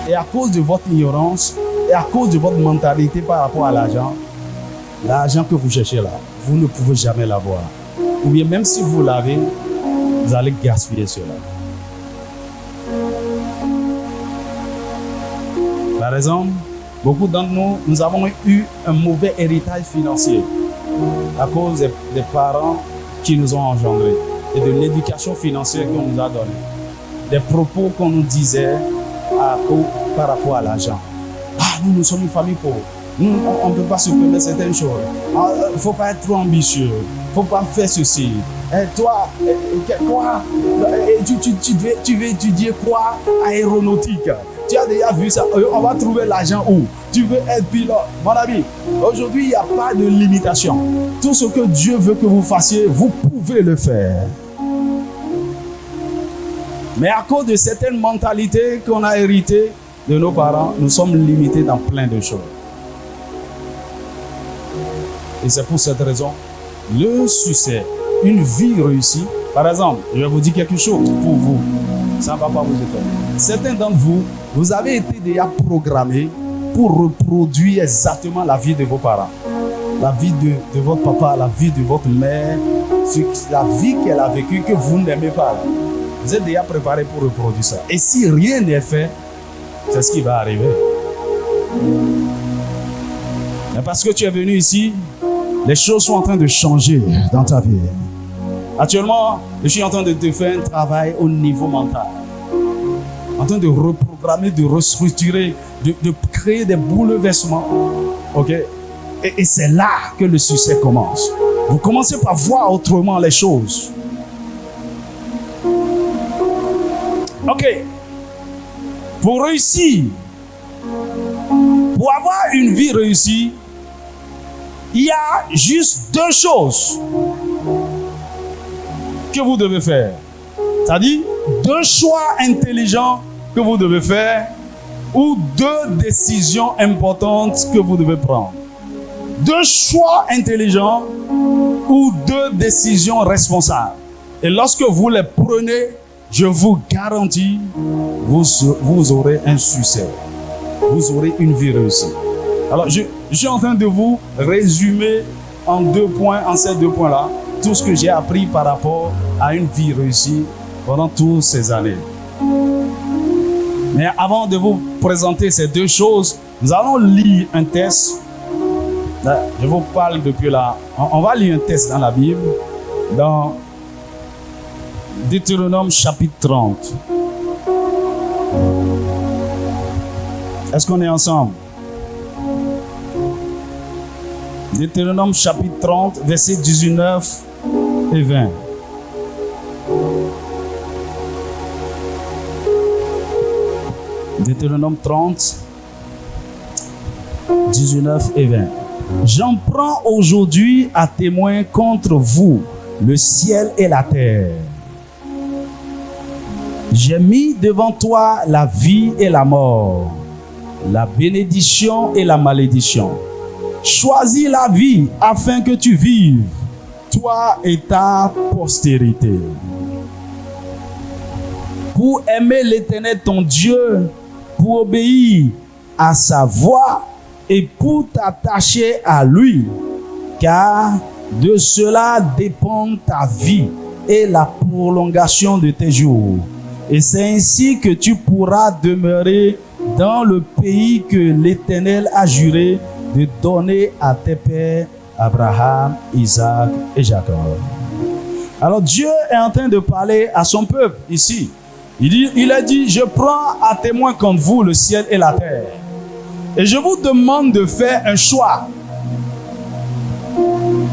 Et à cause de votre ignorance et à cause de votre mentalité par rapport à l'argent que vous cherchez là, vous ne pouvez jamais l'avoir. Ou bien même si vous l'avez, vous allez gaspiller cela. Par exemple, beaucoup d'entre nous, nous avons eu un mauvais héritage financier à cause des parents qui nous ont engendrés et de l'éducation financière qu'on nous a donnée. Des propos qu'on nous disait par rapport à l'argent. Nous sommes une famille pauvre. Nous, on ne peut pas se permettre certaines choses. Il ne faut pas être trop ambitieux. Il ne faut pas faire ceci. Toi, quoi? Tu veux étudier quoi? Aéronautique. Tu as déjà vu ça. On va trouver l'argent où? Tu veux être pilote. Mon ami, aujourd'hui, il n'y a pas de limitation. Tout ce que Dieu veut que vous fassiez, vous pouvez le faire. Mais à cause de certaines mentalités qu'on a héritées, de nos parents, nous sommes limités dans plein de choses. Et c'est pour cette raison, le succès, une vie réussie, par exemple, je vais vous dire quelque chose pour vous, ça ne va pas vous étonner. Certains d'entre vous, vous avez été déjà programmés pour reproduire exactement la vie de vos parents, la vie de votre papa, la vie de votre mère, la vie qu'elle a vécue que vous n'aimez pas. Vous êtes déjà préparés pour reproduire ça. Et si rien n'est fait, c'est ce qui va arriver. Mais parce que tu es venu ici, les choses sont en train de changer dans ta vie. Actuellement, je suis en train de te faire un travail au niveau mental. En train de reprogrammer, de restructurer, de créer des bouleversements. Ok? Et c'est là que le succès commence. Vous commencez par voir autrement les choses. Ok. Pour réussir, pour avoir une vie réussie, il y a juste deux choses que vous devez faire. C'est-à-dire deux choix intelligents que vous devez faire ou deux décisions importantes que vous devez prendre. Deux choix intelligents ou deux décisions responsables. Et lorsque vous les prenez, je vous garantis, vous aurez un succès. Vous aurez une vie réussie. Alors, je suis en train de vous résumer en 2 points, en ces 2 points-là, tout ce que j'ai appris par rapport à une vie réussie pendant toutes ces années. Mais avant de vous présenter ces 2 choses, nous allons lire un texte. Je vous parle depuis là. On va lire un texte dans la Bible, dans Deutéronome chapitre 30. Est-ce qu'on est ensemble? Deutéronome chapitre 30, versets 19 et 20. Deutéronome 30, 19 et 20. J'en prends aujourd'hui à témoin contre vous le ciel et la terre. J'ai mis devant toi la vie et la mort, la bénédiction et la malédiction. Choisis la vie afin que tu vives, toi et ta postérité. Pour aimer l'Éternel ton Dieu, pour obéir à sa voix et pour t'attacher à lui, car de cela dépend ta vie et la prolongation de tes jours. Et c'est ainsi que tu pourras demeurer dans le pays que l'Éternel a juré de donner à tes pères, Abraham, Isaac et Jacob. Alors Dieu est en train de parler à son peuple ici. Il a dit, je prends à témoin contre vous le ciel et la terre. Et je vous demande de faire un choix.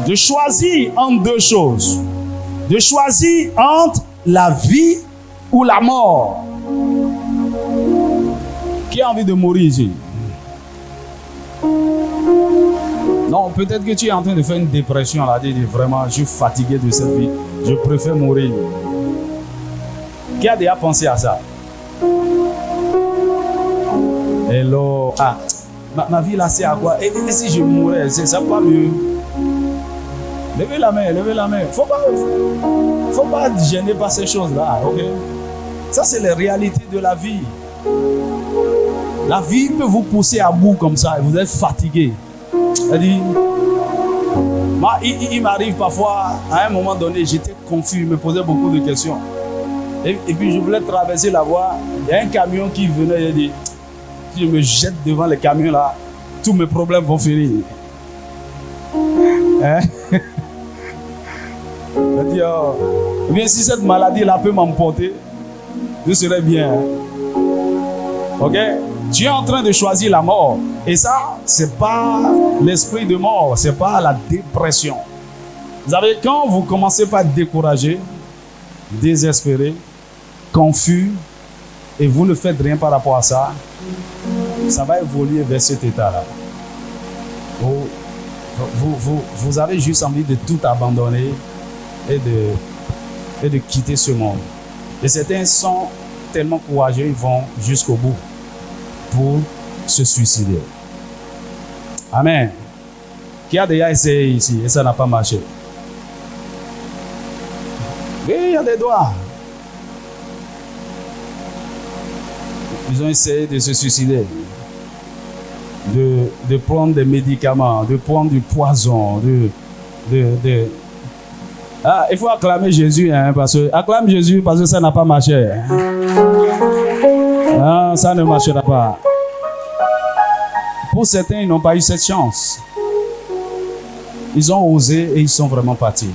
De choisir entre 2 choses. De choisir entre la vie ou la mort. Qui a envie de mourir ici? Non, peut-être que tu es en train de faire une dépression là, dire vraiment, je suis fatigué de cette vie, je préfère mourir. Qui a déjà pensé à ça? Hello. Ah, ma vie là, c'est à quoi? Et si je mourais, c'est ça pas mieux? Levez la main, levez la main. Faut pas gêner par ces choses-là, ok? Ça, c'est les réalités de la vie. La vie peut vous pousser à bout comme ça et vous êtes fatigué. C'est-à-dire, moi, il m'arrive parfois, à un moment donné, j'étais confus, je me posais beaucoup de questions. Et puis je voulais traverser la voie, il y a un camion qui venait, il a dit, si je me jette devant les camions là, tous mes problèmes vont finir. Hein? Je dis, oh, bien si cette maladie là peut m'emporter, je serais bien. Hein? Ok? Tu es en train de choisir la mort. Et ça, c'est pas l'esprit de mort, c'est pas la dépression. Vous savez, quand vous commencez par être découragé, désespéré, confus, et vous ne faites rien par rapport à ça, ça va évoluer vers cet état-là. Vous avez juste envie de tout abandonner et de quitter ce monde. Et certains sont tellement courageux, ils vont jusqu'au bout. pour se suicider. Amen. Qui a déjà essayé ici et ça n'a pas marché? Oui, il y a des doigts. Ils ont essayé de se suicider, de prendre des médicaments, de prendre du poison, Ah, il faut acclamer Jésus, hein, acclame Jésus parce que ça n'a pas marché. Ah, ça ne marchera pas. Pour certains, ils n'ont pas eu cette chance. Ils ont osé et ils sont vraiment partis.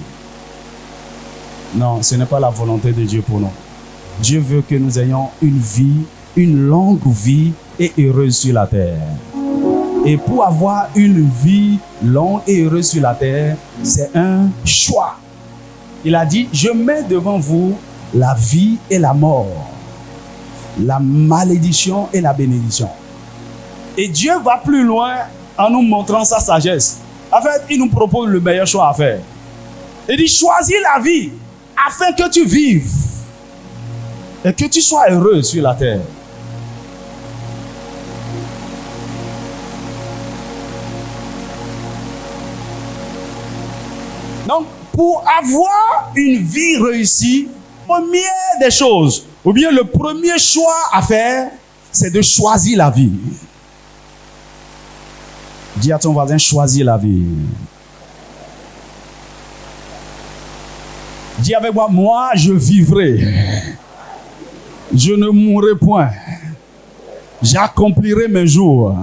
Non, ce n'est pas la volonté de Dieu pour nous. Dieu veut que nous ayons une vie, une longue vie et heureuse sur la terre. Et pour avoir une vie longue et heureuse sur la terre, c'est un choix. Il a dit, je mets devant vous la vie et la mort, la malédiction et la bénédiction. Et Dieu va plus loin en nous montrant sa sagesse. En fait, il nous propose le meilleur choix à faire. Il dit, choisis la vie afin que tu vives et que tu sois heureux sur la terre. Donc, pour avoir une vie réussie, première des choses, ou bien le premier choix à faire, c'est de choisir la vie. Dis à ton voisin, choisis la vie. Dis avec moi, moi je vivrai. Je ne mourrai point. J'accomplirai mes jours.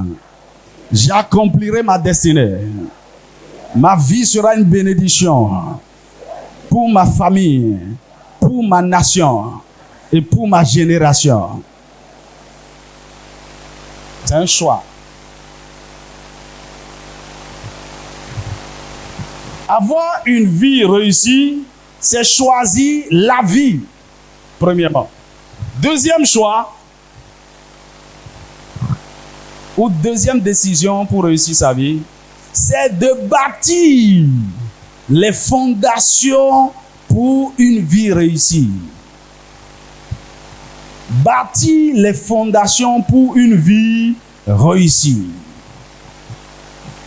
J'accomplirai ma destinée. Ma vie sera une bénédiction pour ma famille, pour ma nation et pour ma génération. C'est un choix. Avoir une vie réussie, c'est choisir la vie, premièrement. Deuxième choix, ou deuxième décision pour réussir sa vie, c'est de bâtir les fondations pour une vie réussie. Bâtir les fondations pour une vie réussie.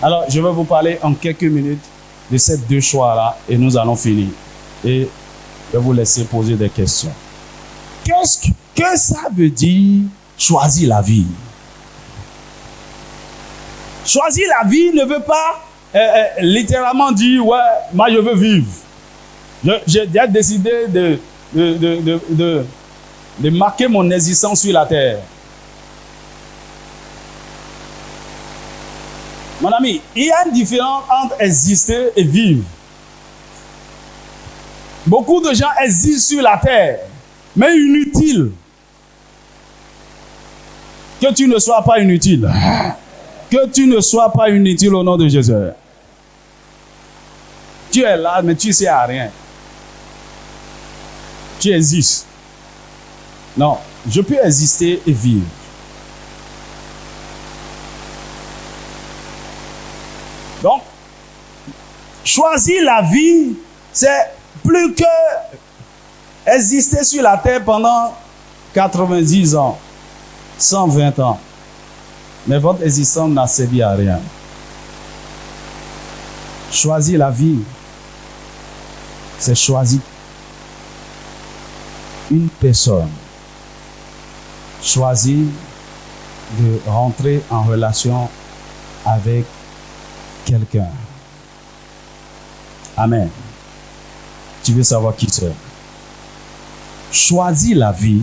Alors, je vais vous parler en quelques minutes de ces deux choix-là et nous allons finir. Et je vais vous laisser poser des questions. Qu'est-ce que ça veut dire choisir la vie? Choisir la vie ne veut pas littéralement dire, ouais, moi je veux vivre. J'ai déjà décidé de marquer mon existence sur la terre. Mon ami, il y a une différence entre exister et vivre. Beaucoup de gens existent sur la terre, mais inutiles. Que tu ne sois pas inutile. Que tu ne sois pas inutile au nom de Jésus. Tu es là, mais tu ne sais à rien. Tu existes. Non, je peux exister et vivre. Donc, choisir la vie, c'est plus que exister sur la terre pendant 90 ans, 120 ans. Mais votre existence n'a servi à rien. Choisir la vie, c'est choisir une personne. Choisir de rentrer en relation avec quelqu'un. Amen. Tu veux savoir qui c'est? Choisir la vie,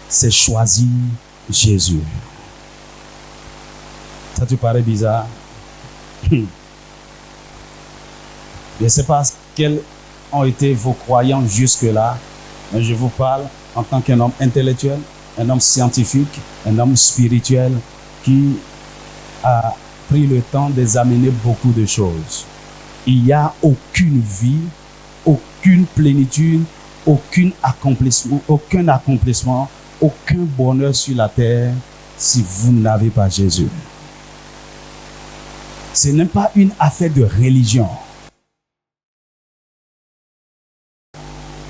c'est choisir Jésus. Ça te paraît bizarre? Je ne sais pas quels ont été vos croyants jusque-là, mais je vous parle en tant qu'un homme intellectuel, un homme scientifique, un homme spirituel qui a pris le temps d'examiner beaucoup de choses. Il n'y a aucune vie, aucune plénitude, aucun accomplissement, aucun bonheur sur la terre si vous n'avez pas Jésus. Ce n'est pas une affaire de religion.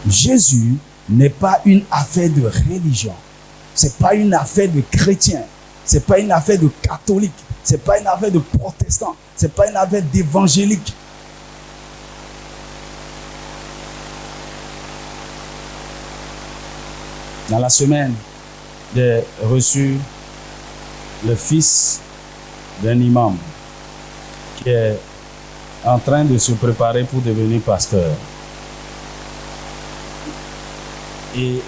Jésus n'est pas une affaire de religion. Ce n'est pas une affaire de chrétien. Ce n'est pas une affaire de catholique. Ce n'est pas une affaire de protestant. Ce n'est pas une affaire d'évangélique. Dans la semaine, j'ai reçu le fils d'un imam qui est en train de se préparer pour devenir pasteur. Et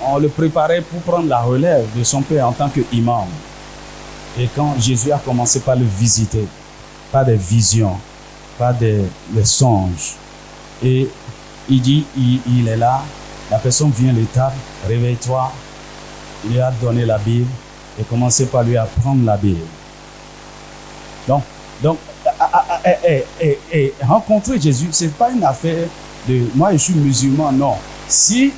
on le préparait pour prendre la relève de son père en tant qu'imam. Et quand Jésus a commencé par le visiter, pas des visions, pas des songes, et il dit, il est là, la personne vient à l'étable, réveille-toi, il lui a donné la Bible et commencé par lui apprendre la Bible. Donc rencontrer Jésus, ce n'est pas une affaire de moi je suis musulman, non. Si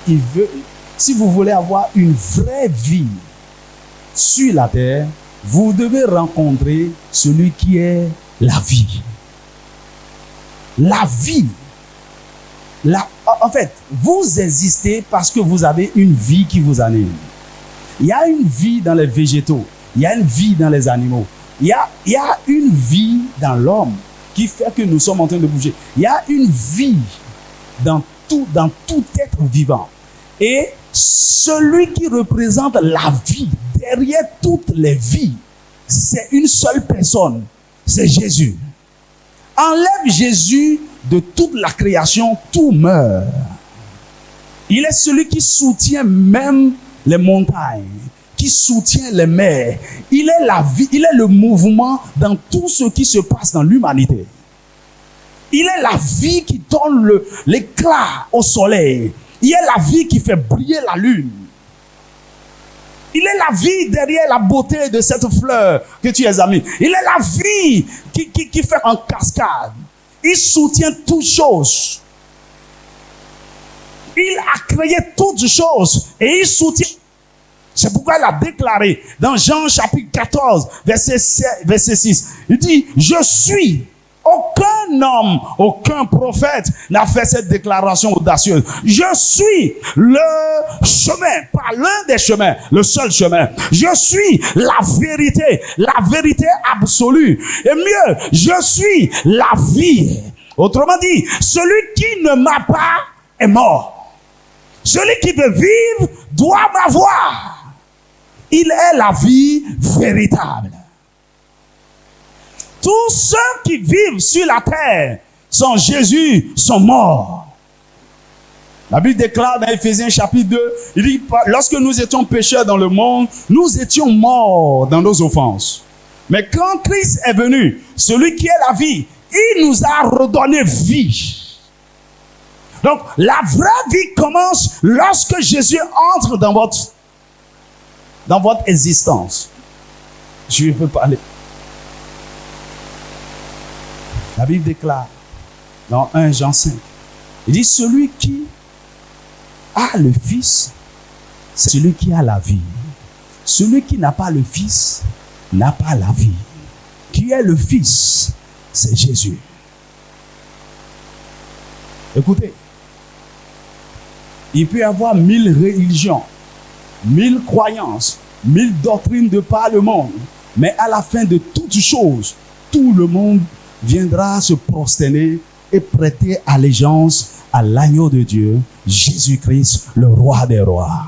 vous voulez avoir une vraie vie sur la terre, vous devez rencontrer celui qui est la vie. La vie. En fait, vous existez parce que vous avez une vie qui vous anime. Il y a une vie dans les végétaux, il y a une vie dans les animaux, il y a une vie dans l'homme qui fait que nous sommes en train de bouger. Il y a une vie dans tout être vivant. Et celui qui représente la vie derrière toutes les vies, c'est une seule personne, c'est Jésus. Enlève Jésus de toute la création, tout meurt. Il est celui qui soutient même les montagnes, qui soutient les mers. Il est la vie, il est le mouvement dans tout ce qui se passe dans l'humanité. Il est la vie qui donne l'éclat au soleil. Il est la vie qui fait briller la lune. Il est la vie derrière la beauté de cette fleur que tu examines. Il est la vie qui fait en cascade. Il soutient toutes choses. Il a créé toutes choses et il soutient. C'est pourquoi il a déclaré dans Jean chapitre 14, verset 6. Il dit, je suis. Aucun homme, aucun prophète n'a fait cette déclaration audacieuse. Je suis le chemin, pas l'un des chemins, le seul chemin. Je suis la vérité absolue. Et mieux, je suis la vie. Autrement dit, celui qui ne m'a pas est mort. Celui qui veut vivre doit m'avoir. Il est la vie véritable. Tous ceux qui vivent sur la terre sans Jésus sont morts. La Bible déclare dans Éphésiens chapitre 2, il dit, lorsque nous étions pécheurs dans le monde, nous étions morts dans nos offenses. Mais quand Christ est venu, celui qui est la vie, il nous a redonné vie. Donc, la vraie vie commence lorsque Jésus entre dans votre existence. Je peux parler. La Bible déclare dans 1 Jean 5, il dit, celui qui a le Fils, c'est celui qui a la vie. Celui qui n'a pas le Fils n'a pas la vie. Qui est le Fils? C'est Jésus. Écoutez, il peut y avoir 1000 religions, 1000 croyances, 1000 doctrines de par le monde, mais à la fin de toutes choses, tout le monde viendra se prosterner et prêter allégeance à l'agneau de Dieu, Jésus-Christ, le roi des rois.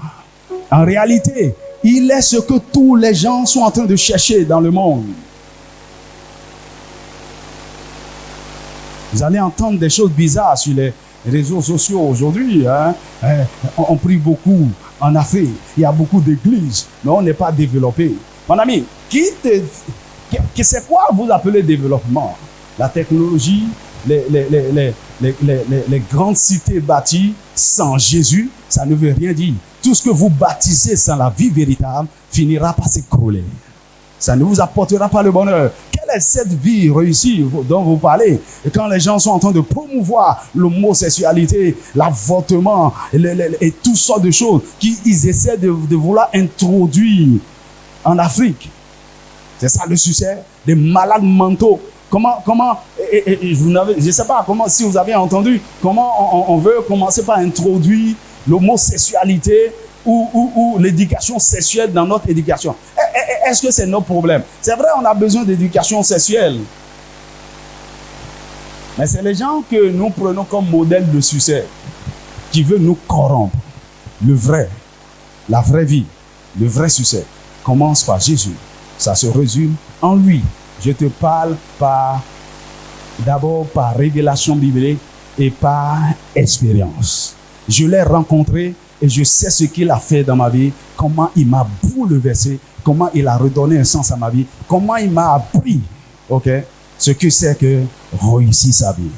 En réalité, il est ce que tous les gens sont en train de chercher dans le monde. Vous allez entendre des choses bizarres sur les réseaux sociaux aujourd'hui. On prie beaucoup en Afrique. Il y a beaucoup d'églises, mais on n'est pas développé. Mon ami, c'est quoi vous appelez développement? La technologie, les grandes cités bâties sans Jésus, ça ne veut rien dire. Tout ce que vous bâtissez sans la vie véritable finira par s'écrouler. Ça ne vous apportera pas le bonheur. Quelle est cette vie réussie dont vous parlez? Et quand les gens sont en train de promouvoir l'homosexualité, l'avortement et toutes sortes de choses qu'ils essaient de vouloir introduire en Afrique. C'est ça le succès des malades mentaux. Comment je ne sais pas si vous avez entendu comment on veut commencer par introduire l'homosexualité ou l'éducation sexuelle dans notre éducation. Est-ce que c'est notre problème? C'est vrai, on a besoin d'éducation sexuelle. Mais c'est les gens que nous prenons comme modèle de succès qui veulent nous corrompre. La vraie vie, le vrai succès commence par Jésus. Ça se résume en lui. Je te parle d'abord par révélation biblique et par expérience. Je l'ai rencontré et je sais ce qu'il a fait dans ma vie, comment il m'a bouleversé, comment il a redonné un sens à ma vie, comment il m'a appris, ce que c'est que réussir sa vie.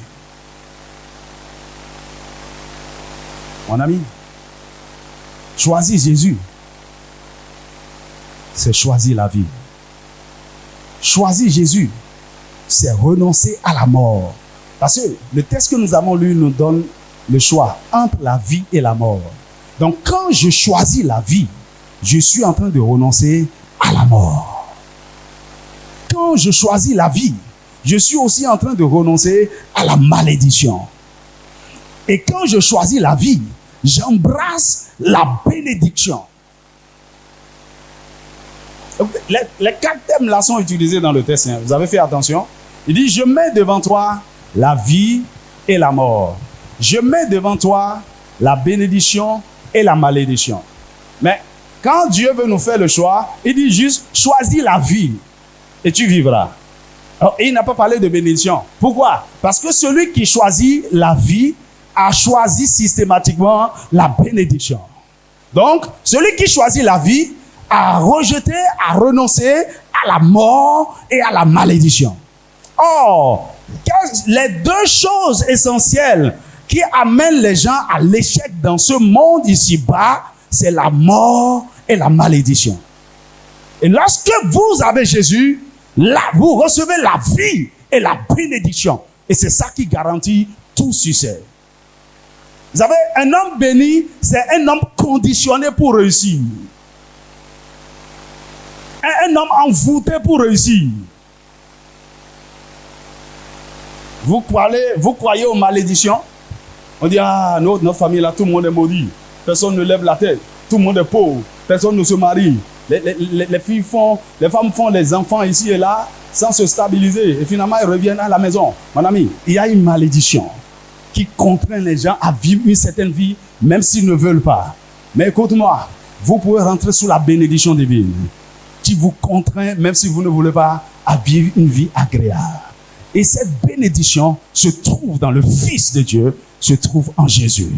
Mon ami, choisir Jésus, c'est choisir la vie. Choisir Jésus, c'est renoncer à la mort. Parce que le texte que nous avons lu nous donne le choix entre la vie et la mort. Donc quand je choisis la vie, je suis en train de renoncer à la mort. Quand je choisis la vie, je suis aussi en train de renoncer à la malédiction. Et quand je choisis la vie, j'embrasse la bénédiction. Les 4 thèmes là sont utilisés dans le texte. Vous avez fait attention? Il dit, je mets devant toi la vie et la mort. Je mets devant toi la bénédiction et la malédiction. Mais quand Dieu veut nous faire le choix, il dit juste, choisis la vie et tu vivras. Alors, il n'a pas parlé de bénédiction. Pourquoi? Parce que celui qui choisit la vie a choisi systématiquement la bénédiction. Donc, celui qui choisit la vie a rejeté, a renoncé à la mort et à la malédiction. Or, les 2 choses essentielles qui amènent les gens à l'échec dans ce monde ici-bas, c'est la mort et la malédiction. Et lorsque vous avez Jésus, là, vous recevez la vie et la bénédiction. Et c'est ça qui garantit tout succès. Vous savez, un homme béni, c'est un homme conditionné pour réussir. Un homme envoûté pour réussir. Vous croyez aux malédictions? On dit, notre famille là, tout le monde est maudit. Personne ne lève la tête. Tout le monde est pauvre. Personne ne se marie. Les femmes font les enfants ici et là sans se stabiliser. Et finalement, elles reviennent à la maison. Mon ami, il y a une malédiction qui contraint les gens à vivre une certaine vie, même s'ils ne veulent pas. Mais écoute-moi, vous pouvez rentrer sous la bénédiction divine qui vous contraint, même si vous ne voulez pas, à vivre une vie agréable. Et cette bénédiction se trouve dans le Fils de Dieu, se trouve en Jésus.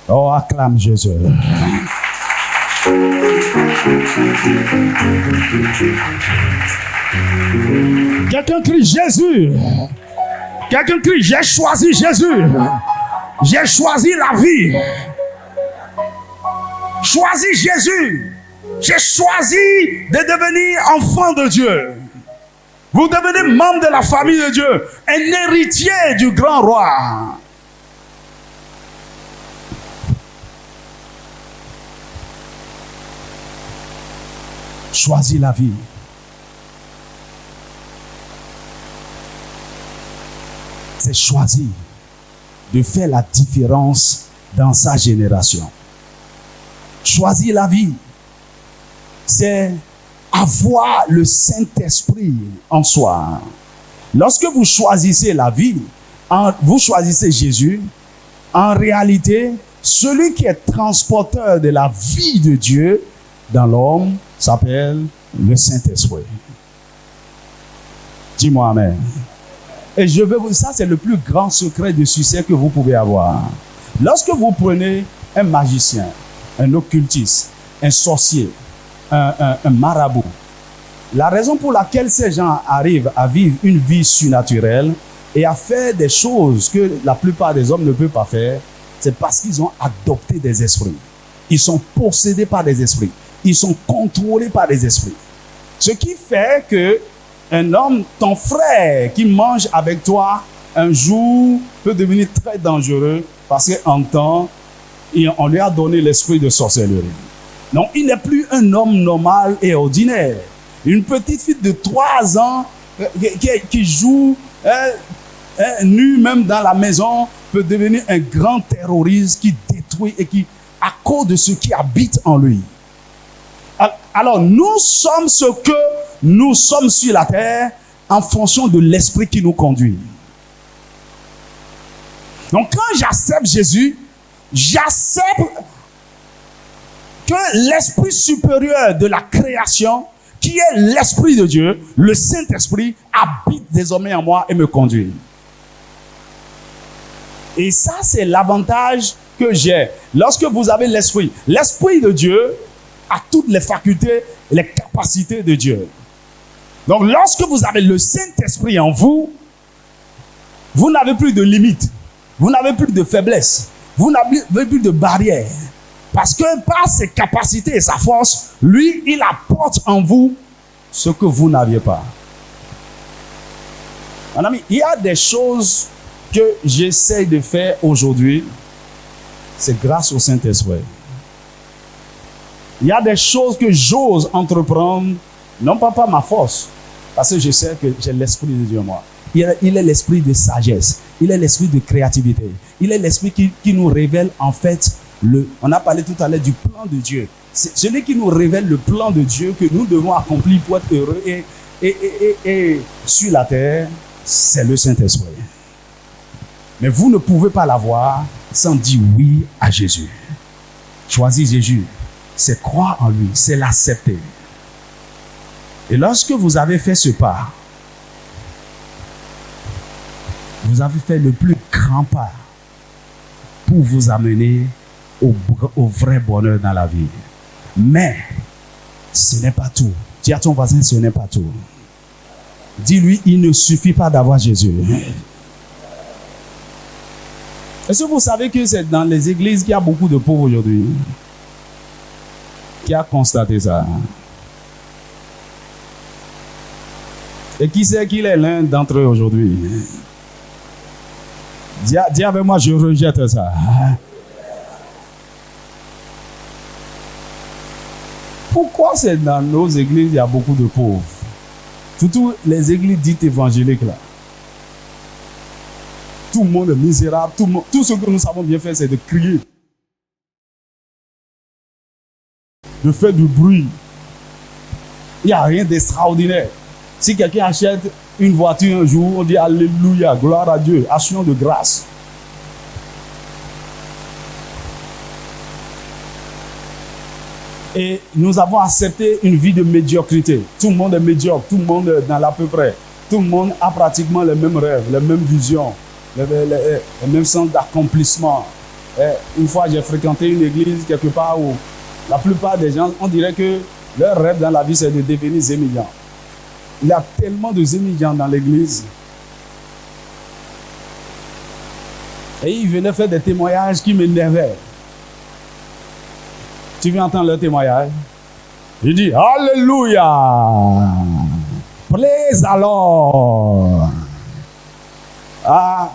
Oh, acclame Jésus. Quelqu'un crie Jésus. Quelqu'un crie, j'ai choisi Jésus. J'ai choisi la vie. Choisi Jésus. J'ai choisi de devenir enfant de Dieu. Vous devenez membre de la famille de Dieu, un héritier du grand roi. Choisis la vie. C'est choisir de faire la différence dans sa génération. Choisir la vie, c'est avoir le Saint-Esprit en soi. Lorsque vous choisissez la vie, vous choisissez Jésus, en réalité, celui qui est transporteur de la vie de Dieu dans l'homme s'appelle le Saint-Esprit. Dis-moi Amen. Et je veux vous, ça c'est le plus grand secret de succès que vous pouvez avoir. Lorsque vous prenez un magicien, un occultiste, un sorcier, un marabout, la raison pour laquelle ces gens arrivent à vivre une vie surnaturelle et à faire des choses que la plupart des hommes ne peuvent pas faire, c'est parce qu'ils ont adopté des esprits. Ils sont possédés par des esprits. Ils sont contrôlés par des esprits. Ce qui fait que un homme, ton frère qui mange avec toi, un jour peut devenir très dangereux parce qu'en temps, on lui a donné l'esprit de sorcellerie. Donc, il n'est plus un homme normal et ordinaire. Une petite fille de 3 ans qui joue nue même dans la maison peut devenir un grand terroriste qui détruit et qui à cause de ce qui habite en lui. Alors, nous sommes ce que nous sommes sur la terre en fonction de l'esprit qui nous conduit. Donc, quand j'accepte Jésus, j'accepte que l'esprit supérieur de la création, qui est l'esprit de Dieu, le Saint-Esprit, habite désormais en moi et me conduit. Et ça, c'est l'avantage que j'ai. Lorsque vous avez l'esprit de Dieu a toutes les facultés et les capacités de Dieu. Donc, lorsque vous avez le Saint-Esprit en vous, vous n'avez plus de limites, vous n'avez plus de faiblesse, vous n'avez plus de barrières. Parce que par ses capacités et sa force, lui, il apporte en vous ce que vous n'aviez pas. Mon ami, il y a des choses que j'essaie de faire aujourd'hui, c'est grâce au Saint-Esprit. Il y a des choses que j'ose entreprendre, non pas par ma force, parce que je sais que j'ai l'Esprit de Dieu en moi. Il est l'esprit de sagesse, il est l'esprit de créativité, il est l'esprit qui nous révèle en fait, on a parlé tout à l'heure du plan de Dieu. C'est celui qui nous révèle le plan de Dieu que nous devons accomplir pour être heureux et sur la terre, c'est le Saint-Esprit. Mais vous ne pouvez pas l'avoir sans dire oui à Jésus. Choisir Jésus, c'est croire en lui, c'est l'accepter. Et lorsque vous avez fait ce pas, vous avez fait le plus grand pas pour vous amener au vrai bonheur dans la vie. Mais ce n'est pas tout. Dis à ton voisin, ce n'est pas tout. Dis-lui, il ne suffit pas d'avoir Jésus. Est-ce que vous savez que c'est dans les églises qu'il y a beaucoup de pauvres aujourd'hui? Qui a constaté ça? Et qui sait qu'il est l'un d'entre eux aujourd'hui? Dis avec moi, je rejette ça. Pourquoi c'est dans nos églises il y a beaucoup de pauvres? Surtout les églises dites évangéliques là. Tout le monde est misérable, tout ce que nous savons bien faire, c'est de crier, de faire du bruit. Il n'y a rien d'extraordinaire. Si quelqu'un achète une voiture un jour, on dit Alléluia, gloire à Dieu, action de grâce. Et nous avons accepté une vie de médiocrité. Tout le monde est médiocre, tout le monde est dans l'à peu près. Tout le monde a pratiquement les mêmes rêves, les mêmes visions, les mêmes sens d'accomplissement. Une fois, j'ai fréquenté une église quelque part où la plupart des gens, on dirait que leur rêve dans la vie, c'est de devenir zémillion. Il y a tellement de zémillions dans l'église. Et ils venaient faire des témoignages qui m'énervaient. Tu viens entendre leur témoignage? Il dit Alléluia! Praise alors! Ah,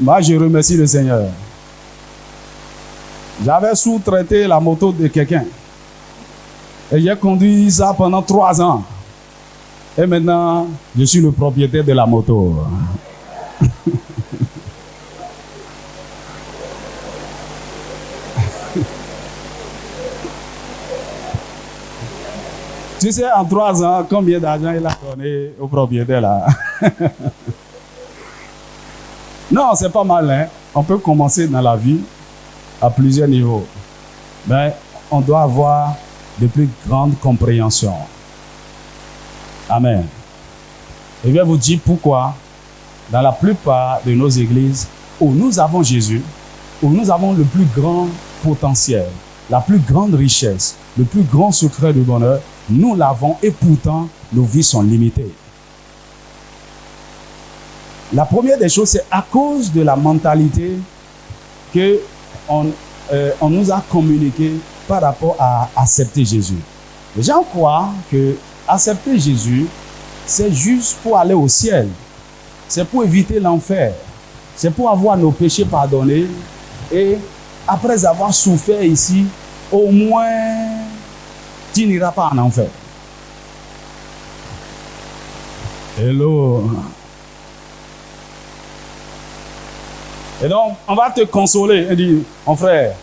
moi je remercie le Seigneur. J'avais sous-traité la moto de quelqu'un. Et j'ai conduit ça pendant 3 ans. Et maintenant, je suis le propriétaire de la moto. Tu sais, en 3 ans, combien d'argent il a donné au propriétaire là? Non, c'est pas mal, hein? On peut commencer dans la vie à plusieurs niveaux. Mais on doit avoir de plus grandes compréhensions. Amen. Je vais vous dire pourquoi, dans la plupart de nos églises, où nous avons Jésus, où nous avons le plus grand potentiel, la plus grande richesse, le plus grand secret de bonheur, nous l'avons et pourtant nos vies sont limitées. La première des choses, c'est à cause de la mentalité qu'on nous a communiqué par rapport à accepter Jésus. Les gens croient que accepter Jésus, c'est juste pour aller au ciel. C'est pour éviter l'enfer. C'est pour avoir nos péchés pardonnés. Et après avoir souffert ici, au moins, tu n'iras pas en enfer. Hello. Et donc, on va te consoler et dire, mon frère,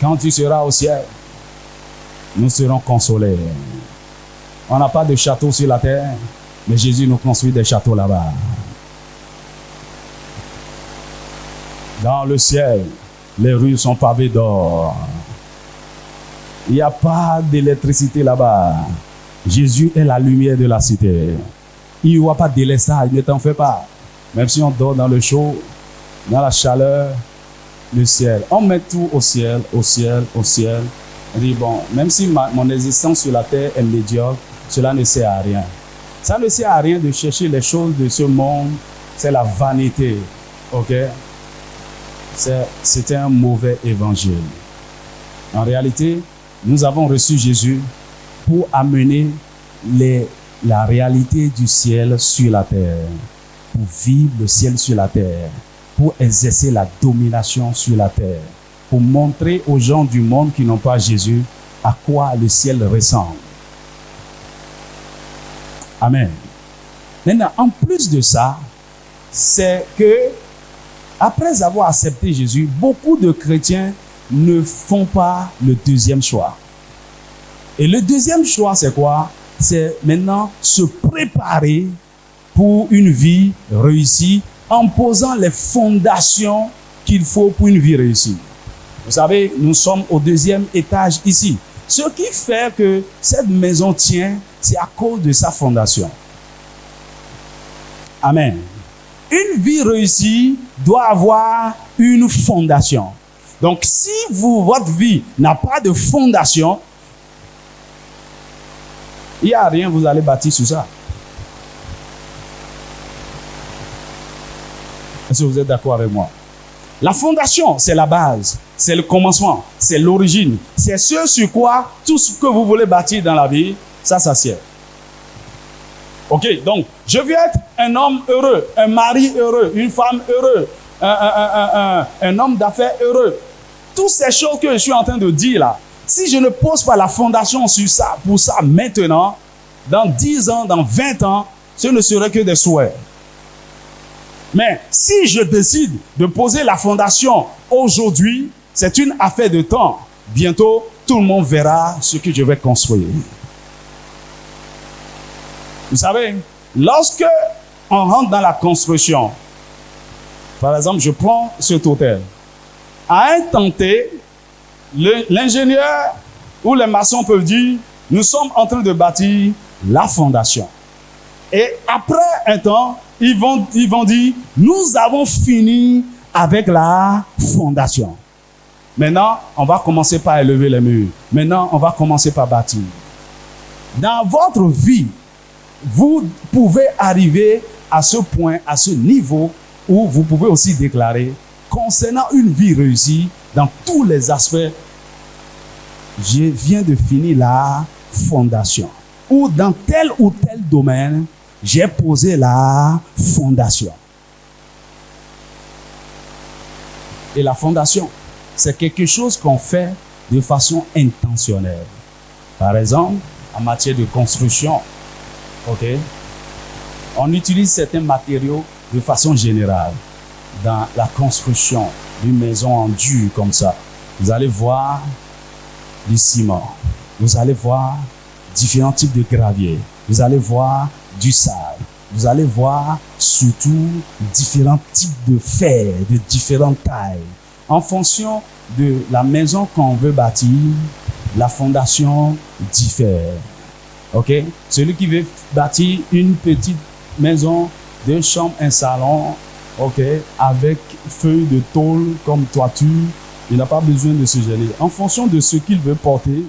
Quand tu seras au ciel, nous serons consolés. On n'a pas de château sur la terre, mais Jésus nous construit des châteaux là-bas. Dans le ciel, les rues sont pavées d'or. Il n'y a pas d'électricité là-bas. Jésus est la lumière de la cité. Il n'y aura pas de délestage, ne t'en fais pas. Même si on dort dans le chaud, dans la chaleur, le ciel. On met tout au ciel, au ciel, au ciel. On dit, bon, même si mon existence sur la terre est médiocre, cela ne sert à rien. Ça ne sert à rien de chercher les choses de ce monde. C'est la vanité. Ok? C'est un mauvais évangile. En réalité, nous avons reçu Jésus pour amener la réalité du ciel sur la terre, pour vivre le ciel sur la terre, pour exercer la domination sur la terre, pour montrer aux gens du monde qui n'ont pas Jésus à quoi le ciel ressemble. Amen. Maintenant, en plus de ça, c'est que après avoir accepté Jésus, beaucoup de chrétiens ne font pas le deuxième choix. Et le deuxième choix, c'est quoi? C'est maintenant se préparer pour une vie réussie en posant les fondations qu'il faut pour une vie réussie. Vous savez, nous sommes au 2e étage ici. Ce qui fait que cette maison tient, c'est à cause de sa fondation. Amen. Une vie réussie doit avoir une fondation. Donc, si votre vie n'a pas de fondation, il n'y a rien, vous allez bâtir sur ça. Est-ce que vous êtes d'accord avec moi? La fondation, c'est la base, c'est le commencement, c'est l'origine. C'est ce sur quoi tout ce que vous voulez bâtir dans la vie, ça s'assied. Ok, donc, je veux être un homme heureux, un mari heureux, une femme heureuse, un homme d'affaires heureux. Toutes ces choses que je suis en train de dire là, si je ne pose pas la fondation sur ça, pour ça maintenant, dans 10 ans, dans 20 ans, ce ne serait que des souhaits. Mais si je décide de poser la fondation aujourd'hui, c'est une affaire de temps. Bientôt, tout le monde verra ce que je vais construire. Vous savez, lorsque on rentre dans la construction, par exemple, je prends cet hôtel. À un temps T, l'ingénieur ou les maçons peuvent dire, nous sommes en train de bâtir la fondation. Et après un temps, ils vont dire, nous avons fini avec la fondation. Maintenant, on va commencer par élever les murs. Maintenant, on va commencer par bâtir. Dans votre vie, vous pouvez arriver à ce point, à ce niveau, où vous pouvez aussi déclarer, concernant une vie réussie, dans tous les aspects, je viens de finir la fondation. Ou dans tel ou tel domaine, j'ai posé la fondation. Et la fondation, c'est quelque chose qu'on fait de façon intentionnelle. Par exemple, en matière de construction, okay, on utilise certains matériaux de façon générale. Dans la construction d'une maison en dur comme ça, vous allez voir du ciment, vous allez voir différents types de gravier, vous allez voir du sable, vous allez voir surtout différents types de fer, de différentes tailles. En fonction de la maison qu'on veut bâtir, la fondation diffère. Ok? Celui qui veut bâtir une petite maison, 2 chambres, un salon, ok, avec feuilles de tôle comme toiture, il n'a pas besoin de se gêner. En fonction de ce qu'il veut porter,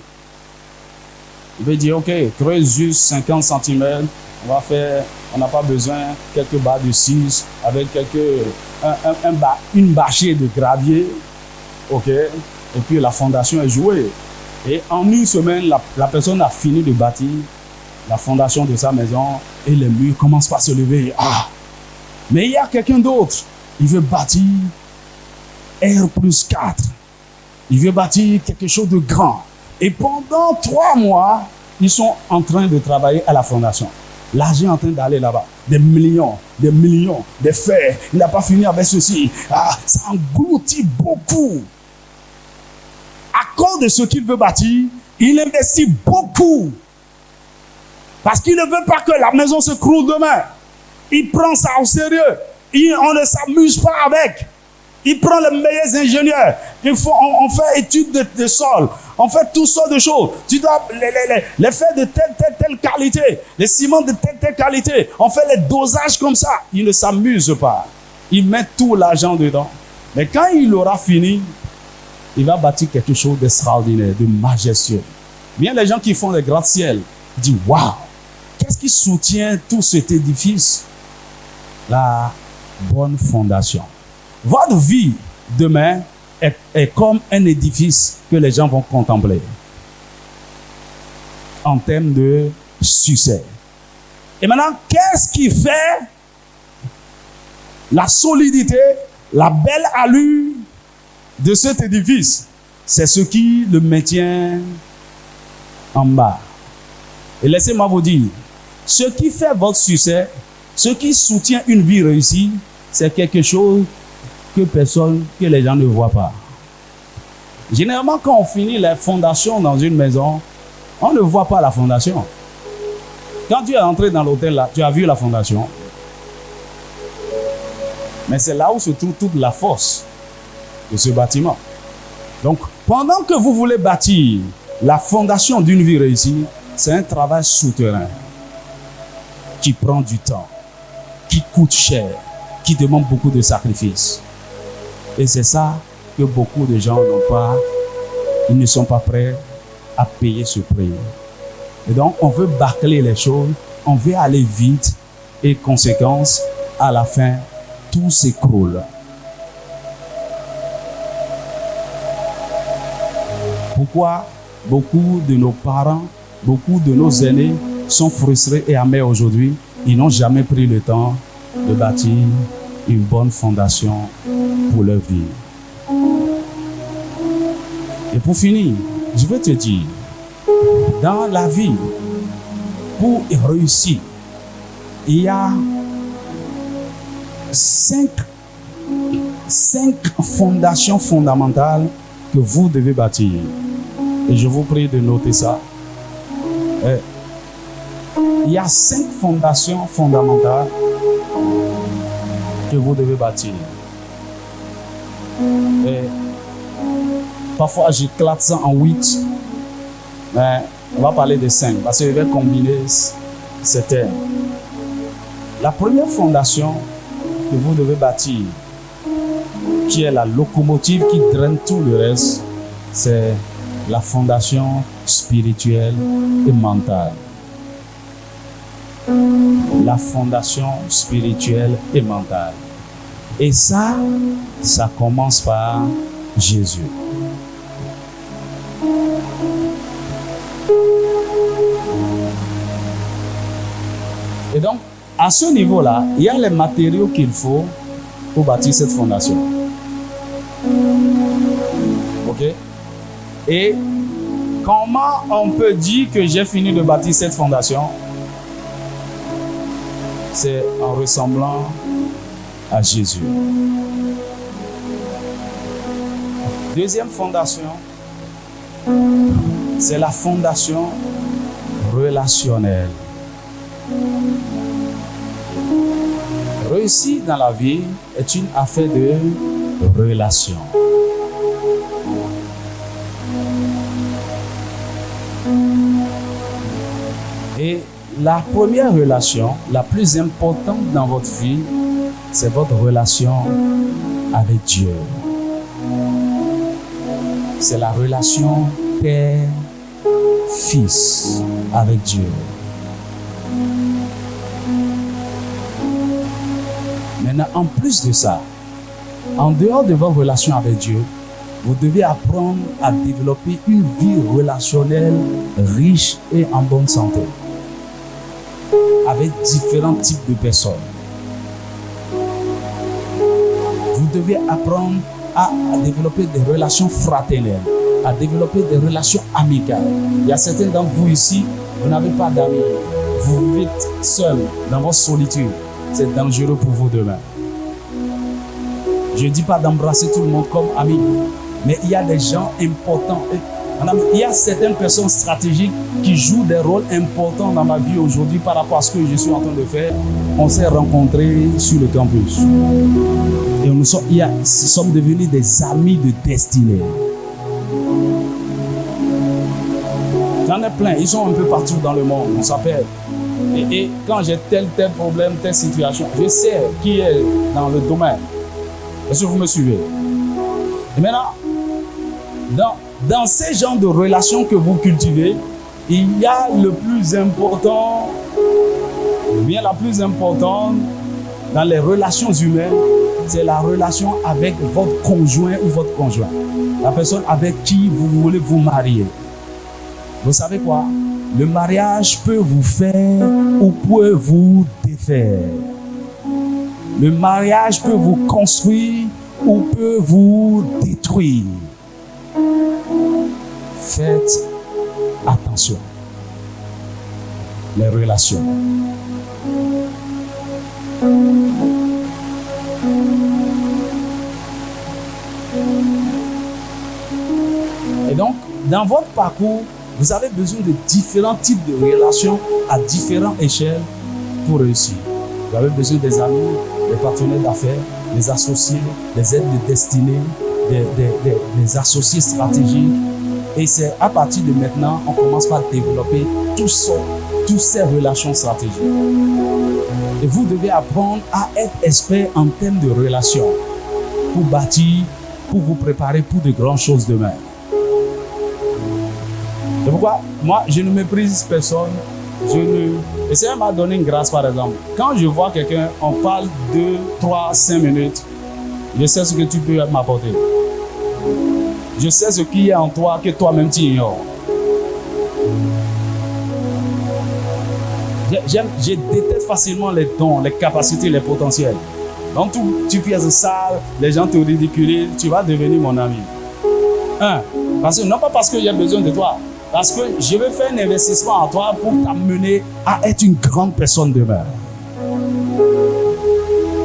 il veut dire, ok, creuse juste 50 cm, on n'a pas besoin quelques barres de 6 avec une bâchée de gravier, ok, et puis la fondation est jouée. Et en une semaine, la personne a fini de bâtir la fondation de sa maison et les murs commencent par se lever. Ah. Mais il y a quelqu'un d'autre, il veut bâtir R+4. Il veut bâtir quelque chose de grand. Et pendant 3 mois, ils sont en train de travailler à la fondation. L'argent est en train d'aller là-bas. Des millions, des fers. Il n'a pas fini avec ceci. Ah, ça engloutit beaucoup. À fonction de ce qu'il veut bâtir, il investit beaucoup. Parce qu'il ne veut pas que la maison se croule demain. Il prend ça au sérieux. On ne s'amuse pas avec. Il prend les meilleurs ingénieurs. On fait études de sol. On fait toutes sortes de choses. Tu dois les faire de telle qualité. Les ciments de telle qualité. On fait les dosages comme ça. Il ne s'amuse pas. Il met tout l'argent dedans. Mais quand il aura fini, il va bâtir quelque chose d'extraordinaire, de majestueux. Bien les gens qui font des gratte-ciel disent « Waouh, qu'est-ce qui soutient tout cet édifice ?» La bonne fondation. Votre vie demain est comme un édifice que les gens vont contempler en termes de succès. Et maintenant, qu'est-ce qui fait la solidité, la belle allure de cet édifice? C'est ce qui le maintient en bas. Et laissez-moi vous dire, ce qui fait votre succès, ce qui soutient une vie réussie, c'est quelque chose que les gens ne voient pas. Généralement, quand on finit la fondation dans une maison, on ne voit pas la fondation. Quand tu es entré dans l'hôtel là, tu as vu la fondation. Mais c'est là où se trouve toute la force de ce bâtiment. Donc, pendant que vous voulez bâtir la fondation d'une vie réussie, c'est un travail souterrain qui prend du temps, qui coûte cher, qui demande beaucoup de sacrifices. Et c'est ça que beaucoup de gens n'ont pas, ils ne sont pas prêts à payer ce prix. Et donc, on veut bâcler les choses, on veut aller vite, et conséquence, à la fin, tout s'écroule. Pourquoi beaucoup de nos parents, beaucoup de nos aînés sont frustrés et amers aujourd'hui? Ils n'ont jamais pris le temps de bâtir une bonne fondation pour leur vie. Et pour finir, je veux te dire, dans la vie, pour réussir, il y a cinq fondations fondamentales que vous devez bâtir. Et je vous prie de noter ça. Il y a 5 fondations fondamentales que vous devez bâtir. Et parfois, j'éclate ça en 8. Mais on va parler de 5 parce que je vais combiner ces termes. La première fondation que vous devez bâtir, qui est la locomotive qui draine tout le reste, c'est la fondation spirituelle et mentale. La fondation spirituelle et mentale. Et ça commence par Jésus. Et donc, à ce niveau-là, il y a les matériaux qu'il faut pour bâtir cette fondation. Ok? Et comment on peut dire que j'ai fini de bâtir cette fondation? C'est en ressemblant à Jésus. Deuxième fondation, c'est la fondation relationnelle. Réussir dans la vie est une affaire de relation. Et la première relation, la plus importante dans votre vie, c'est votre relation avec Dieu. C'est la relation père-fils avec Dieu. Maintenant, en plus de ça, en dehors de votre relation avec Dieu, vous devez apprendre à développer une vie relationnelle riche et en bonne santé, avec différents types de personnes. Vous devez apprendre à développer des relations fraternelles, à développer des relations amicales. Il y a certains d'entre vous ici, vous n'avez pas d'amis. Vous vivez seul dans votre solitude. C'est dangereux pour vous demain. Je ne dis pas d'embrasser tout le monde comme ami, mais il y a des gens importants Il y a certaines personnes stratégiques qui jouent des rôles importants dans ma vie aujourd'hui par rapport à ce que je suis en train de faire. On s'est rencontrés sur le campus. Et nous sommes devenus des amis de destinée. J'en ai plein, ils sont un peu partout dans le monde, on s'appelle. Et quand j'ai tel problème, telle situation, je sais qui est dans le domaine. Est-ce que vous me suivez? Et maintenant, dans ces genres de relations que vous cultivez, il y a le plus important, ou bien la plus importante dans les relations humaines, c'est la relation avec votre conjoint ou votre conjoint. La personne avec qui vous voulez vous marier. Vous savez quoi? Le mariage peut vous faire ou peut vous défaire. Le mariage peut vous construire ou peut vous détruire. Faites attention. Les relations. Et donc, dans votre parcours, vous avez besoin de différents types de relations à différentes échelles pour réussir. Vous avez besoin des amis, des partenaires d'affaires, des associés, des aides de destinée, des associés stratégiques. Et c'est à partir de maintenant, on commence par développer toutes ces relations stratégiques. Et vous devez apprendre à être expert en termes de relations pour bâtir, pour vous préparer pour de grandes choses demain. C'est pourquoi, moi, je ne méprise personne. Et ça m'a donné une grâce, par exemple. Quand je vois quelqu'un, on parle 2, 3, 5 minutes, je sais ce que tu peux m'apporter. Je sais ce qui est en toi que toi-même tu ignores. Je déteste facilement les dons, les capacités, les potentiels. Donc, tu pièces sale, les gens te ridiculisent, tu vas devenir mon ami. Non pas parce que j'ai besoin de toi, parce que je veux faire un investissement en toi pour t'amener à être une grande personne demain.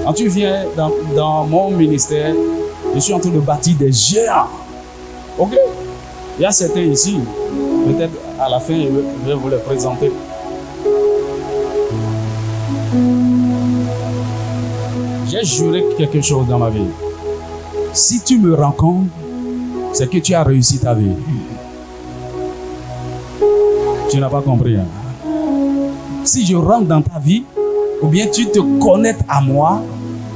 Quand tu viens dans mon ministère, je suis en train de bâtir des géants. Ok? Il y a certains ici, peut-être à la fin, je vais vous les présenter. J'ai juré quelque chose dans ma vie. Si tu me rencontres, c'est que tu as réussi ta vie. Tu n'as pas compris. Hein? Si je rentre dans ta vie, ou bien tu te connectes à moi,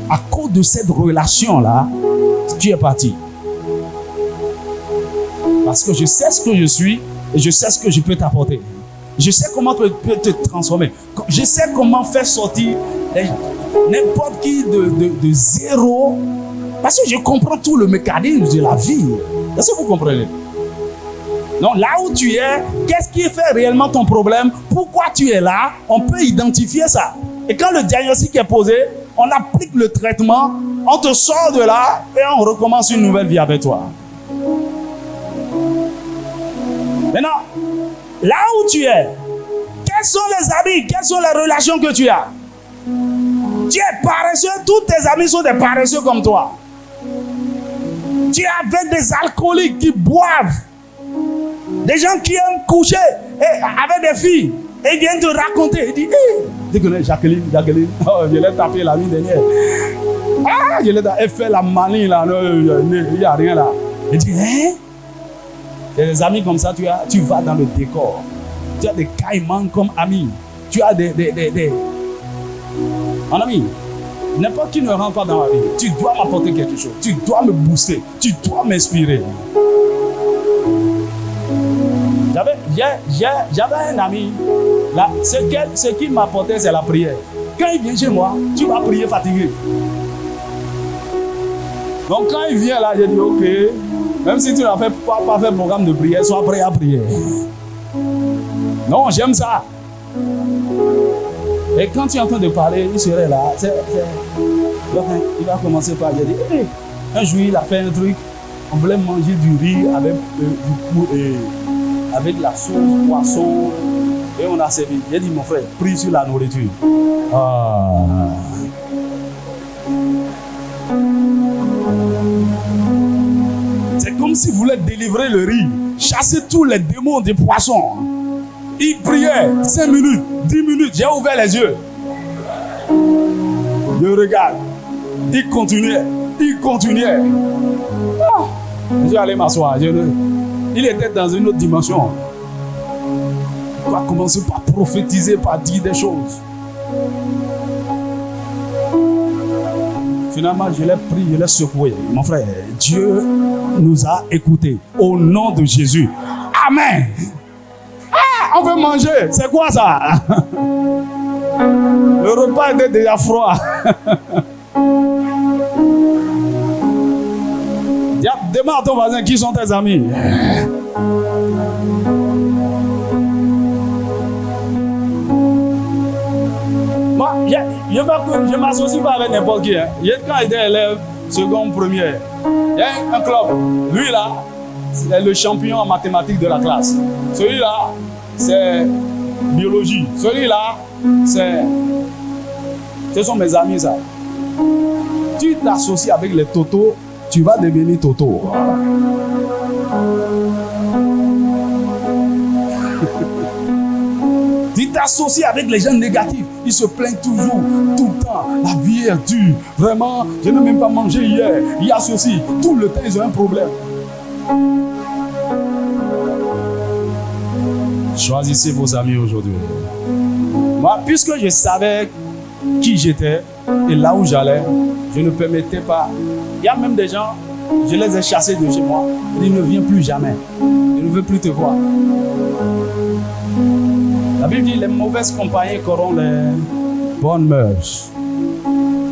à cause de cette relation-là, tu es parti. Parce que je sais ce que je suis et je sais ce que je peux t'apporter. Je sais comment tu peux te transformer. Je sais comment faire sortir n'importe qui de zéro. Parce que je comprends tout le mécanisme de la vie. Est-ce que vous comprenez? Donc là où tu es, qu'est-ce qui fait réellement ton problème? Pourquoi tu es là? On peut identifier ça. Et quand le diagnostic est posé, on applique le traitement, on te sort de là et on recommence une nouvelle vie avec toi. Maintenant, là où tu es, quels sont les amis, quelles sont les relations que tu as? Tu es paresseux, tous tes amis sont des paresseux comme toi. Tu es avec des alcooliques qui boivent, des gens qui aiment coucher avec des filles et ils viennent te raconter. Ils disent, tu connais Jacqueline, oh, je l'ai tapé la nuit dernière. Ah, je l'ai tapé, elle fait la manie là, il n'y a rien là. Il dit, des amis comme ça, tu vas dans le décor. Tu as des caïmans comme amis. Tu as des... Mon ami, n'importe qui ne rentre pas dans ma vie. Tu dois m'apporter quelque chose. Tu dois me booster. Tu dois m'inspirer. J'avais un ami. Là, ce qu'il m'apportait, c'est la prière. Quand il vient chez moi, tu vas prier fatigué. Donc quand il vient là, j'ai dit ok. Même si tu n'as pas fait programme de prière, sois prêt à prier. Non, j'aime ça. Et quand tu es en train de parler, il serait là. Il va commencer par dire, un jour il a fait un truc, on voulait manger du riz avec avec la sauce poisson et on a servi. J'ai dit mon frère, prie sur la nourriture. C'est comme s'il voulait délivrer le riz. chassé tous les démons des poissons. Il priait 5 minutes, 10 minutes. J'ai ouvert les yeux. Je regarde. Il continuait. Il continuait. Ah. Je suis allé m'asseoir. Il était dans une autre dimension. Il va commencer par prophétiser, par dire des choses. Finalement, je l'ai pris, je l'ai secoué. Mon frère, Dieu nous a écoutés. Au nom de Jésus. Amen. Ah, on veut manger. C'est quoi ça? Le repas était déjà froid. Demande à ton voisin qui sont tes amis. Moi, je ne m'associe pas avec n'importe qui. Quand j'étais élève, seconde, première, il y a un club. Lui là, c'est le champion en mathématiques de la classe. Celui-là, c'est biologie. Celui-là, ce sont mes amis ça. Tu t'associes avec les totos, tu vas devenir toto. Tu t'associes avec les gens négatifs. Ils se plaignent toujours, tout le temps. La vie est dure. Vraiment, je n'ai même pas mangé hier. Il y a ceci. Tout le temps, ils ont un problème. Choisissez vos amis aujourd'hui. Moi, puisque je savais qui j'étais et là où j'allais, je ne permettais pas. Il y a même des gens, je les ai chassés de chez moi. Ils ne viennent plus jamais. Ils ne veulent plus te voir. La Bible dit les mauvaises compagnies corrompent les bonnes mœurs.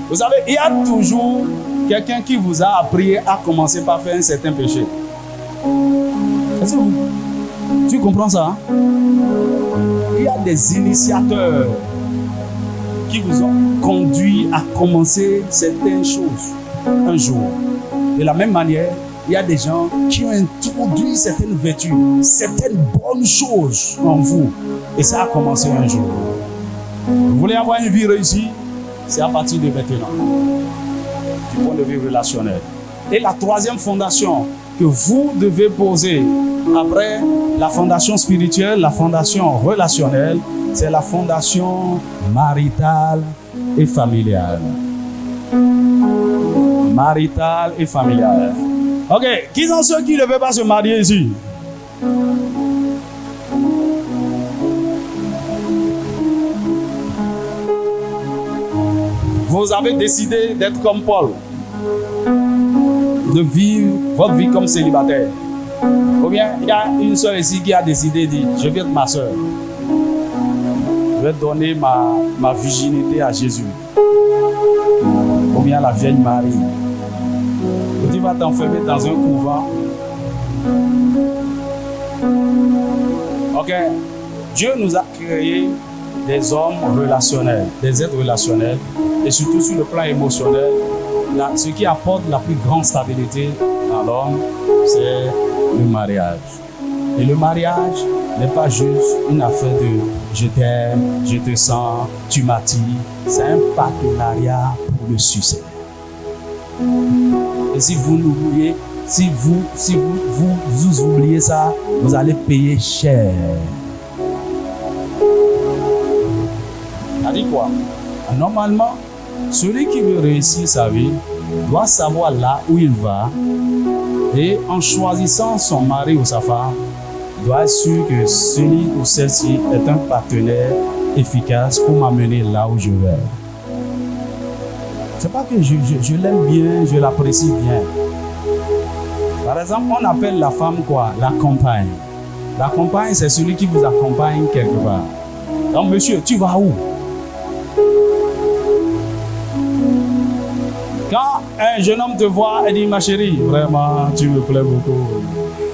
Vous savez, il y a toujours quelqu'un qui vous a appris à commencer par faire un certain péché. Est-ce que tu comprends ça? Hein? Il y a des initiateurs qui vous ont conduit à commencer certaines choses un jour. De la même manière, il y a des gens qui ont introduit certaines vertus, certaines bonnes choses en vous. Et ça a commencé un jour. Vous voulez avoir une vie réussie? C'est à partir de maintenant. Du point de vue relationnel. Et la troisième fondation que vous devez poser après la fondation spirituelle, la fondation relationnelle, c'est la fondation maritale et familiale. Maritale et familiale. Ok, qui sont ceux qui ne veulent pas se marier ici? Vous avez décidé d'être comme Paul, de vivre votre vie comme célibataire. Ou bien il y a une soeur ici qui a décidé de dire, je vais être ma soeur. Je vais donner ma virginité à Jésus. Ou bien la Vierge Marie. Et tu vas t'enfermer dans un couvent. Ok. Dieu nous a créé des hommes relationnels, des êtres relationnels, et surtout sur le plan émotionnel, ce qui apporte la plus grande stabilité dans l'homme, c'est le mariage. Et le mariage n'est pas juste une affaire de je t'aime, je te sens, tu m'attires. C'est un partenariat pour le succès. Et si vous l'oubliez, si vous oubliez ça, vous allez payer cher. Ça dit quoi? Normalement, celui qui veut réussir sa vie doit savoir là où il va et en choisissant son mari ou sa femme, doit être sûr que celui ou celle-ci est un partenaire efficace pour m'amener là où je vais. C'est pas que je l'aime bien, je l'apprécie bien. Par exemple, on appelle la femme quoi? La compagne. La compagne, c'est celui qui vous accompagne quelque part. Donc, monsieur, tu vas où? Quand un jeune homme te voit et dit, ma chérie, vraiment, tu me plais beaucoup.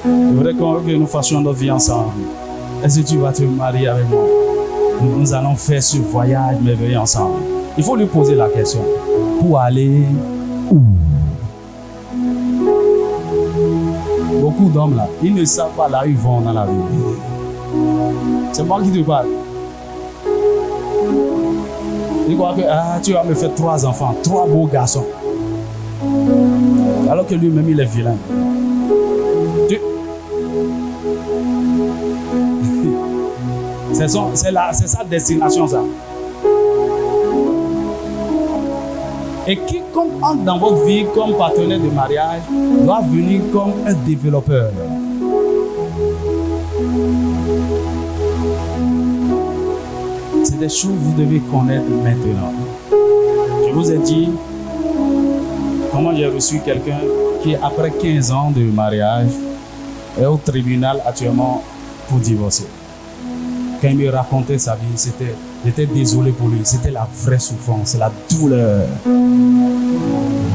Je voudrais que nous fassions notre vie ensemble. Est-ce que tu vas te marier avec moi? Nous allons faire ce voyage merveilleux ensemble. Il faut lui poser la question. Pour aller où? Beaucoup d'hommes là, ils ne savent pas là où ils vont dans la vie. C'est moi qui te parle. Ils croient que tu vas me faire 3 enfants, 3 beaux garçons. Alors que lui-même il est vilain. C'est sa destination, ça. Et quiconque entre dans votre vie comme partenaire de mariage doit venir comme un développeur. C'est des choses que vous devez connaître maintenant. Je vous ai dit comment j'ai reçu quelqu'un qui, après 15 ans de mariage, est au tribunal actuellement pour divorcer. Quand il me racontait sa vie, j'étais désolé pour lui. C'était la vraie souffrance, la douleur.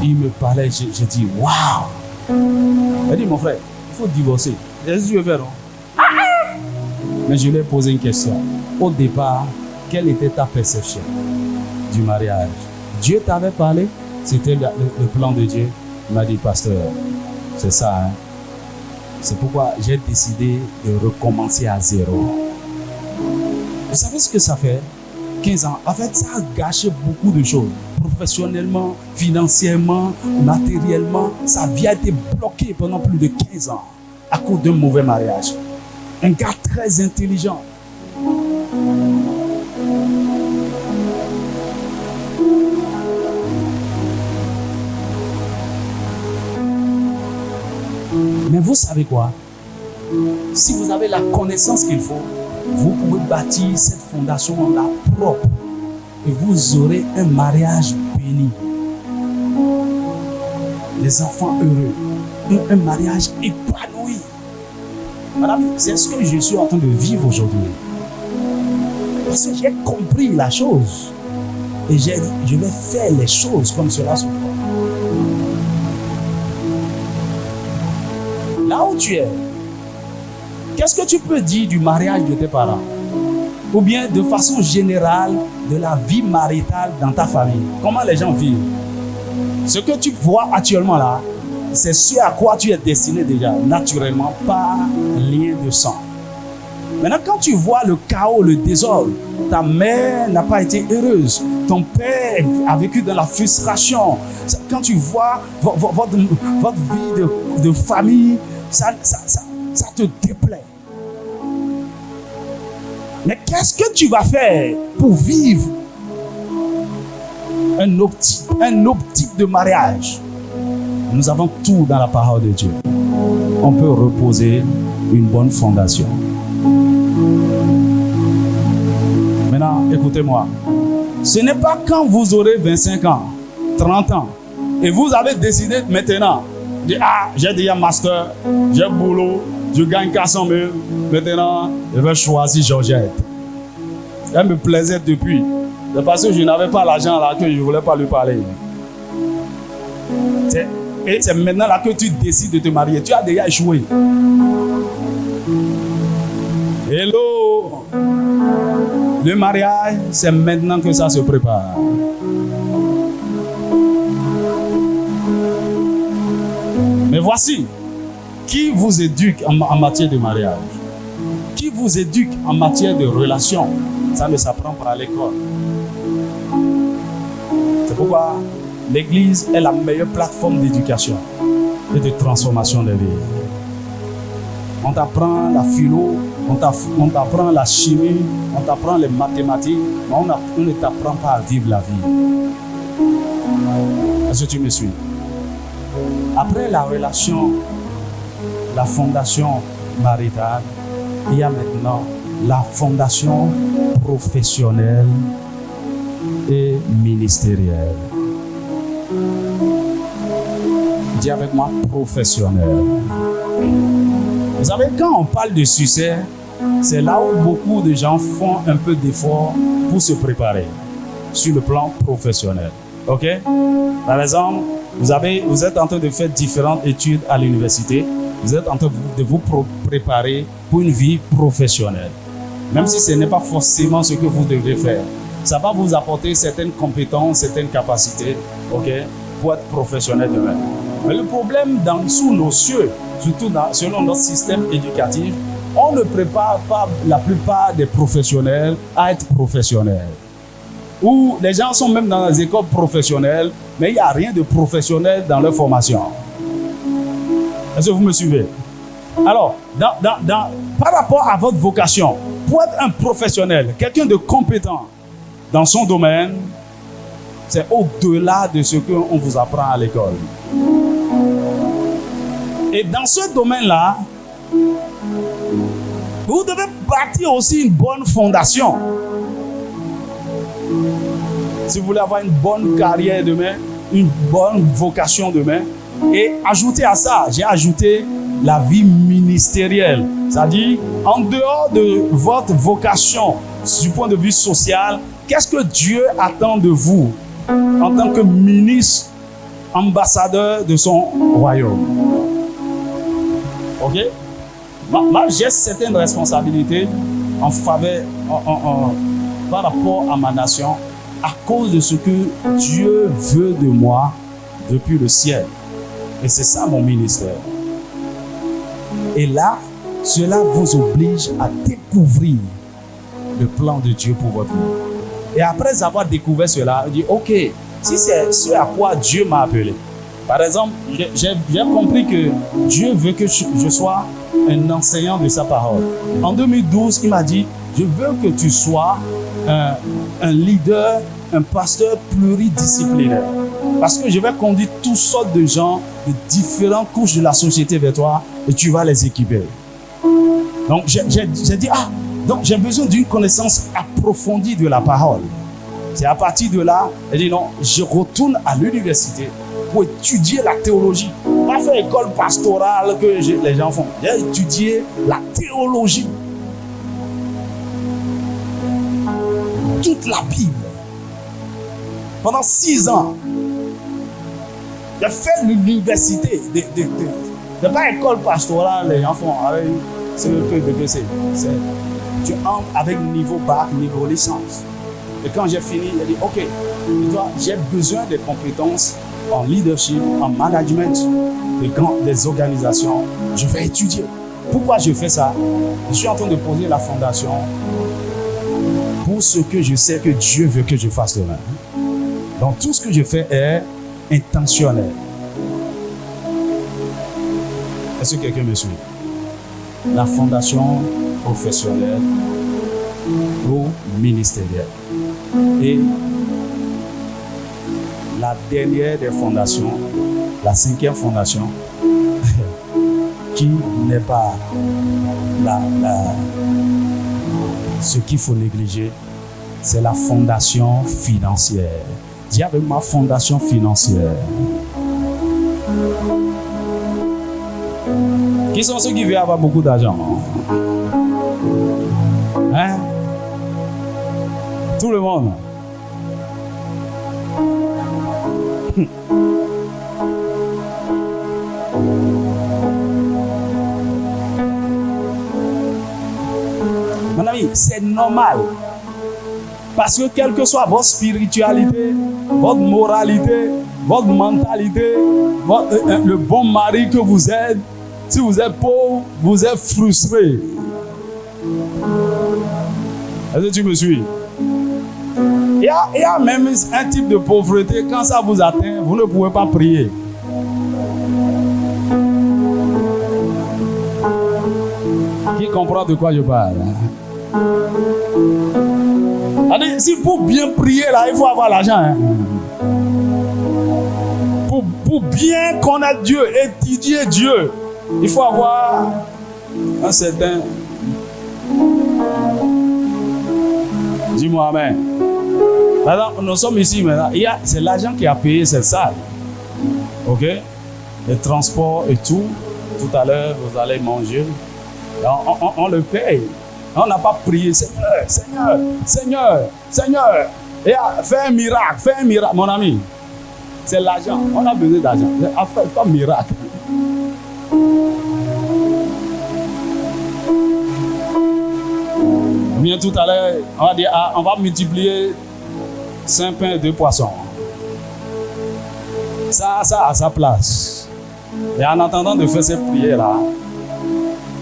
Il me parlait, j'ai dit, waouh! Il a dit, mon frère, il faut divorcer. Qu'est-ce que tu veux faire, non? Mais je lui ai posé une question. Au départ, quelle était ta perception du mariage? Dieu t'avait parlé? C'était le plan de Dieu. Il m'a dit, pasteur, c'est ça, hein? C'est pourquoi j'ai décidé de recommencer à zéro. Vous savez ce que ça fait? 15 ans. En fait, ça a gâché beaucoup de choses. Professionnellement, financièrement, matériellement. Sa vie a été bloquée pendant plus de 15 ans à cause d'un mauvais mariage. Un gars très intelligent. Mais vous savez quoi? Si vous avez la connaissance qu'il faut, vous pouvez bâtir cette fondation-là propre et vous aurez un mariage béni. Des enfants heureux, un mariage épanoui. Madame, c'est ce que je suis en train de vivre aujourd'hui. Parce que j'ai compris la chose et je vais faire les choses comme cela se doit. Là où tu es, qu'est-ce que tu peux dire du mariage de tes parents? Ou bien de façon générale de la vie maritale dans ta famille? Comment les gens vivent? Ce que tu vois actuellement là, c'est ce à quoi tu es destiné déjà, naturellement, par lien de sang. Maintenant, quand tu vois le chaos, le désordre, ta mère n'a pas été heureuse, ton père a vécu dans la frustration. Quand tu vois votre vie de famille, ça te déplaît. Mais qu'est-ce que tu vas faire pour vivre un autre type de mariage? Nous avons tout dans la parole de Dieu. On peut reposer une bonne fondation. Maintenant, écoutez-moi. Ce n'est pas quand vous aurez 25 ans, 30 ans, et vous avez décidé maintenant de dire, ah, j'ai déjà master, j'ai boulot, je gagne 400 000, maintenant, je vais choisir Georgette. Elle me plaisait depuis. C'est parce que je n'avais pas l'argent là que je ne voulais pas lui parler. Et c'est maintenant là que tu décides de te marier. Tu as déjà échoué. Hello! Le mariage, c'est maintenant que ça se prépare. Mais voici qui vous éduque en matière de mariage. Qui vous éduque en matière de relation. Ça ne s'apprend pas à l'école. C'est pourquoi l'Église est la meilleure plateforme d'éducation et de transformation des vies. On t'apprend la philo, on t'apprend la chimie, on t'apprend les mathématiques, mais on ne t'apprend pas à vivre la vie. Est-ce que tu me suis? Après la relation, la fondation maritale, il y a maintenant la fondation professionnelle et ministérielle. Dis avec moi, professionnel. Vous savez, quand on parle de succès, c'est là où beaucoup de gens font un peu d'effort pour se préparer sur le plan professionnel. Ok? Par exemple, vous êtes en train de faire différentes études à l'université. Vous êtes en train de vous préparer pour une vie professionnelle. Même si ce n'est pas forcément ce que vous devrez faire. Ça va vous apporter certaines compétences, certaines capacités, ok, pour être professionnel demain. Mais le problème sous nos cieux, surtout selon notre système éducatif, on ne prépare pas la plupart des professionnels à être professionnels. Ou les gens sont même dans les écoles professionnelles, mais il n'y a rien de professionnel dans leur formation. Est-ce que vous me suivez? Alors, par rapport à votre vocation, Pour être un professionnel, quelqu'un de compétent dans son domaine, c'est au-delà de ce qu'on vous apprend à l'école. Et dans ce domaine-là, vous devez bâtir aussi une bonne fondation. Si vous voulez avoir une bonne carrière demain, une bonne vocation demain, et ajouter à ça, j'ai ajouté la vie ministérielle. C'est-à-dire, en dehors de votre vocation, du point de vue social, qu'est-ce que Dieu attend de vous en tant que ministre, ambassadeur de son royaume? Ok? Moi, j'ai certaines responsabilités en faveur, par rapport à ma nation, à cause de ce que Dieu veut de moi depuis le ciel. Et c'est ça mon ministère. Et là, cela vous oblige à découvrir le plan de Dieu pour votre vie. Et après avoir découvert cela, on dit, ok, si c'est ce à quoi Dieu m'a appelé. Par exemple, j'ai compris que Dieu veut que je sois un enseignant de sa parole. En 2012, il m'a dit, je veux que tu sois un leader, un pasteur pluridisciplinaire. Parce que je vais conduire toutes sortes de gens de différentes couches de la société vers toi et tu vas les équiper. Donc, j'ai dit, donc j'ai besoin d'une connaissance approfondie de la parole. C'est à partir de là, elle dit non, je retourne à l'université pour étudier la théologie. Pas faire école pastorale que les gens font. J'ai étudié la théologie. Toute la Bible. Pendant 6 ans. J'ai fait l'université. De pas école pastorale, les gens font avec CEP, BPC. Tu entres avec niveau bac, niveau licence. Et quand j'ai fini, j'ai dit, ok, j'ai besoin des compétences en leadership, en management, des organisations. Je vais étudier. Pourquoi je fais ça? Je suis en train de poser la fondation pour ce que je sais que Dieu veut que je fasse demain. Donc tout ce que je fais est intentionnel. Est-ce que quelqu'un me suit? La fondation professionnelle ou ministérielle. Et la dernière des fondations, la 5e fondation, qui n'est pas ce qu'il faut négliger, c'est la fondation financière. Dis avec ma fondation financière. Qui sont ceux qui veulent avoir beaucoup d'argent? Hein? Tout le monde. Mon ami, c'est normal. Parce que quelle que soit votre spiritualité, votre moralité, votre mentalité, le bon mari que vous êtes, si vous êtes pauvre, vous êtes frustré. Est-ce que tu me suis? Il y a même un type de pauvreté, quand ça vous atteint, vous ne pouvez pas prier. Qui comprend de quoi je parle? Allez, si pour bien prier, là, il faut avoir l'argent. Hein? Pour bien connaître Dieu, étudier Dieu, il faut avoir un certain... Dis-moi amen. Maintenant, nous sommes ici maintenant. C'est l'argent qui a payé cette salle. Ok? Les transports et tout. Tout à l'heure, vous allez manger. On le paye. On n'a pas prié. Seigneur. Et fais un miracle. Mon ami. C'est l'argent. On a besoin d'argent. Pas miracle. Bien tout à l'heure, on va dire, on va multiplier 5 pains et 2 poissons. Ça a sa place. Et en attendant de faire cette prière-là,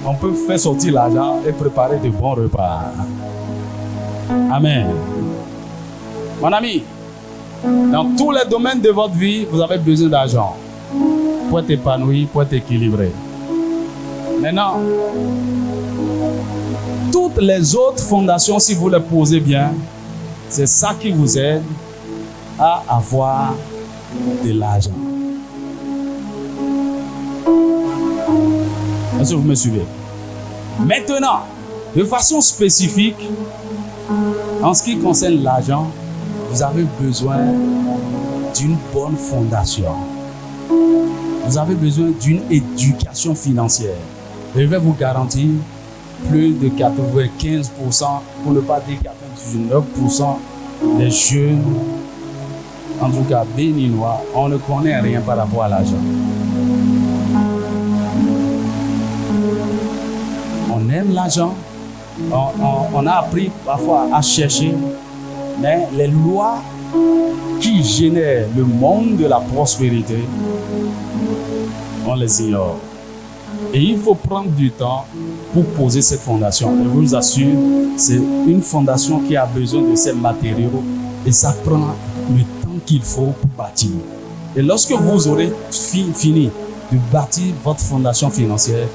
on peut faire sortir l'argent et préparer de bons repas. Amen. Mon ami, dans tous les domaines de votre vie, vous avez besoin d'argent pour être épanoui, pour être équilibré. Maintenant, toutes les autres fondations, si vous les posez bien, c'est ça qui vous aide à avoir de l'argent. Est-ce que vous me suivez? Maintenant, de façon spécifique, en ce qui concerne l'argent, vous avez besoin d'une bonne fondation. Vous avez besoin d'une éducation financière. Je vais vous garantir plus de 95%, pour ne pas dire 99% des jeunes, en tout cas béninois, on ne connaît rien par rapport à l'argent. On aime l'argent, on a appris parfois à chercher, mais les lois qui génèrent le monde de la prospérité, on les ignore. Et il faut prendre du temps pour poser cette fondation. Et je vous assure, c'est une fondation qui a besoin de ces matériaux et ça prend le temps qu'il faut pour bâtir. Et lorsque vous aurez fini de bâtir votre fondation financière,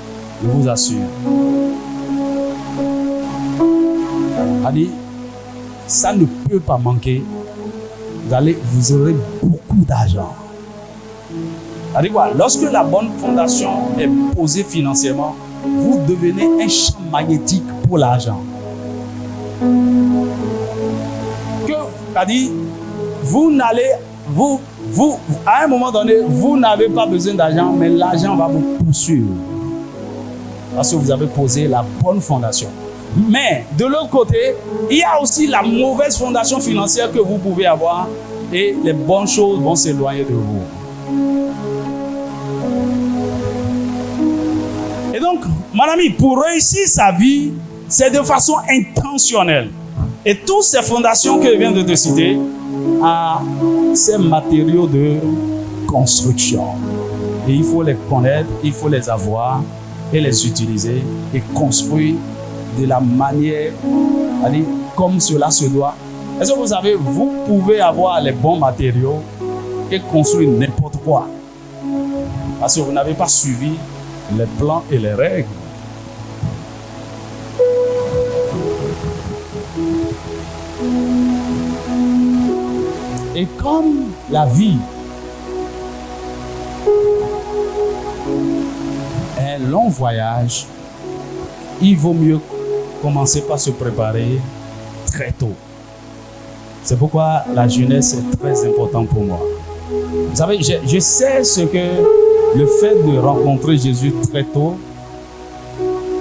je vous assure, allez, ça ne peut pas manquer. Vous aurez beaucoup d'argent. Lorsque la bonne fondation est posée financièrement, vous devenez un champ magnétique pour l'argent. À un moment donné, vous n'avez pas besoin d'argent, mais l'argent va vous poursuivre. Parce que vous avez posé la bonne fondation. Mais de l'autre côté, il y a aussi la mauvaise fondation financière que vous pouvez avoir et les bonnes choses vont s'éloigner de vous. Et donc, mon ami, pour réussir sa vie, c'est de façon intentionnelle. Et toutes ces fondations que je viens de te citer ont ces matériaux de construction. Et il faut les connaître, il faut les avoir et les utiliser et construire de la manière, allez, comme cela se doit. Est-ce que vous savez, vous pouvez avoir les bons matériaux et construire n'importe quoi. Parce que vous n'avez pas suivi les plans et les règles. Et comme la vie est un long voyage, il vaut mieux commencer par se préparer très tôt. C'est pourquoi la jeunesse est très importante pour moi. Vous savez, je sais ce que le fait de rencontrer Jésus très tôt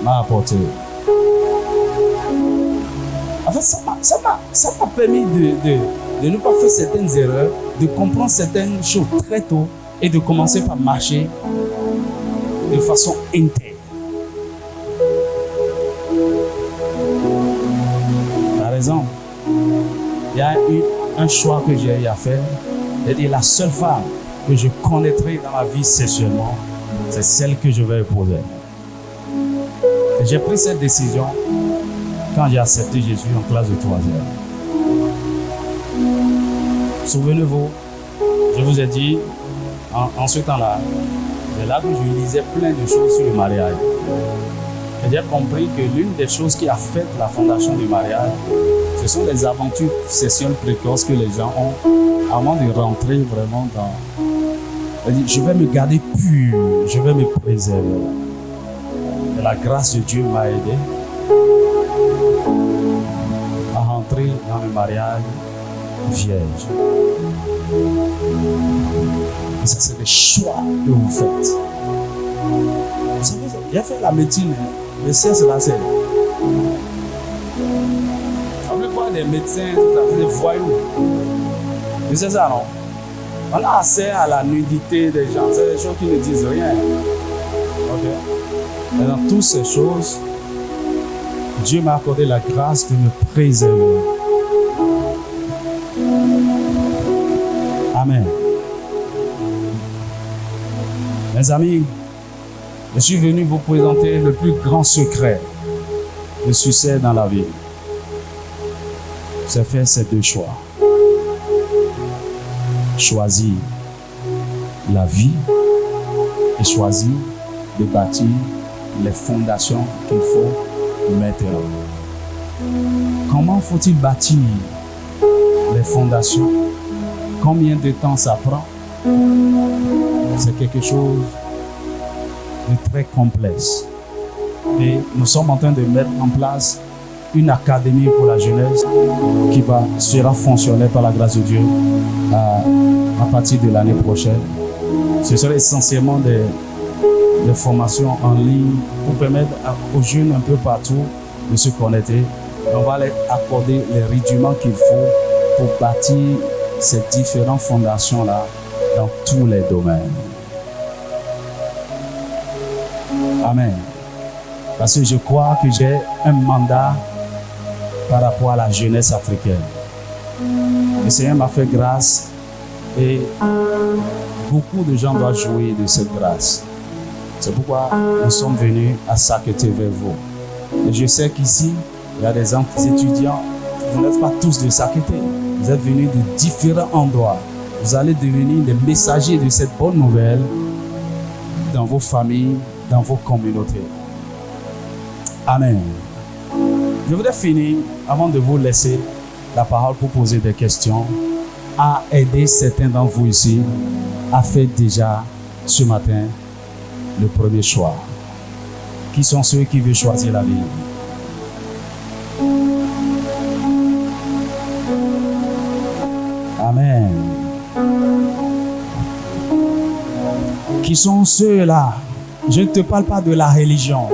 m'a apporté. En fait, ça m'a permis de ne pas faire certaines erreurs, de comprendre certaines choses très tôt et de commencer par marcher de façon intègre. Par exemple, il y a eu un choix que j'ai eu à faire. C'est-à-dire la seule femme que je connaîtrai dans ma vie sexuellement, c'est celle que je vais épouser. Et j'ai pris cette décision quand j'ai accepté Jésus en classe de 3e. Souvenez-vous, je vous ai dit, en ce temps-là, c'est là que je lisais plein de choses sur le mariage. Et j'ai compris que l'une des choses qui a fait la fondation du mariage, ce sont les aventures sexuelles précoces que les gens ont avant de rentrer vraiment dans... Je vais me garder pur, je vais me préserver. Et la grâce de Dieu m'a aidé à rentrer dans le mariage vierge. Et ça, c'est des choix que vous faites. Vous savez, j'ai fait la médecine, le sexe, là, c'est... La plupart des médecins, des voyous. Mais c'est ça, non? On a accès à la nudité des gens. C'est des choses qui ne disent rien. Ok? Et dans toutes ces choses, Dieu m'a accordé la grâce de me préserver. Amen. Mes amis, je suis venu vous présenter le plus grand secret de succès dans la vie. C'est faire ces deux choix. Choisir la vie et choisir de bâtir les fondations qu'il faut maintenant. Comment faut-il bâtir les fondations? Combien de temps ça prend? C'est quelque chose de très complexe. Et nous sommes en train de mettre en place une académie pour la jeunesse qui sera fonctionnelle par la grâce de Dieu à partir de l'année prochaine. Ce sera essentiellement des formations en ligne pour permettre aux jeunes un peu partout de se connecter. On va leur accorder les rudiments qu'il faut pour bâtir ces différentes fondations-là dans tous les domaines. Amen. Parce que je crois que j'ai un mandat par rapport à la jeunesse africaine. Le Seigneur m'a fait grâce et beaucoup de gens doivent jouir de cette grâce. C'est pourquoi nous sommes venus à s'acquitter vers vous. Et je sais qu'ici, il y a des étudiants, vous n'êtes pas tous de s'acquitter. Vous êtes venus de différents endroits. Vous allez devenir des messagers de cette bonne nouvelle dans vos familles, dans vos communautés. Amen. Je voudrais finir, avant de vous laisser la parole pour poser des questions, à aider certains d'entre vous ici à faire déjà ce matin le premier choix. Qui sont ceux qui veulent choisir la vie? Amen. Qui sont ceux-là? Je ne te parle pas de la religion.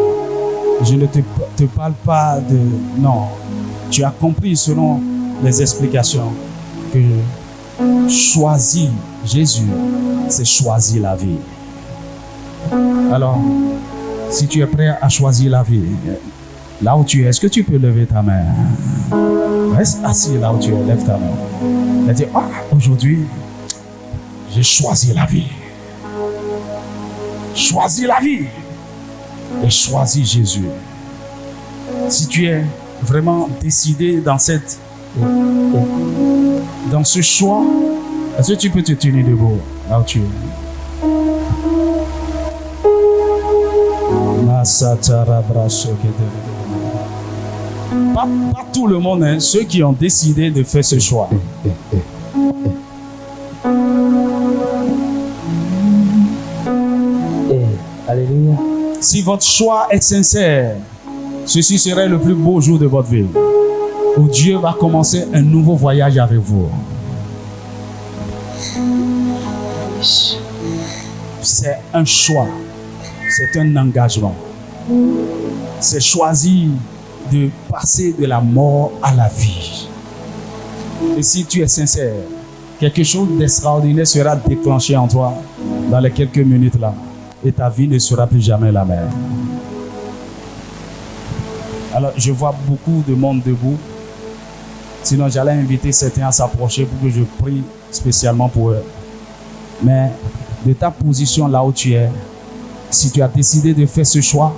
Je ne te parle pas de... Non. Tu as compris selon les explications que choisir Jésus, c'est choisir la vie. Alors, si tu es prêt à choisir la vie, là où tu es, est-ce que tu peux lever ta main? Reste assis là où tu es, lève ta main. Et dis, aujourd'hui, j'ai choisi la vie. Choisis la vie. Et choisis Jésus. Si tu es vraiment décidé dans ce choix, est-ce que tu peux te tenir debout là où tu es? Pas tout le monde, hein, ceux qui ont décidé de faire ce choix. Alléluia. Si votre choix est sincère, ceci serait le plus beau jour de votre vie, où Dieu va commencer un nouveau voyage avec vous. C'est un choix, c'est un engagement. C'est choisir de passer de la mort à la vie. Et si tu es sincère, quelque chose d'extraordinaire sera déclenché en toi dans les quelques minutes là. Et ta vie ne sera plus jamais la même. Alors, je vois beaucoup de monde debout. Sinon, j'allais inviter certains à s'approcher pour que je prie spécialement pour eux. Mais de ta position là où tu es, si tu as décidé de faire ce choix,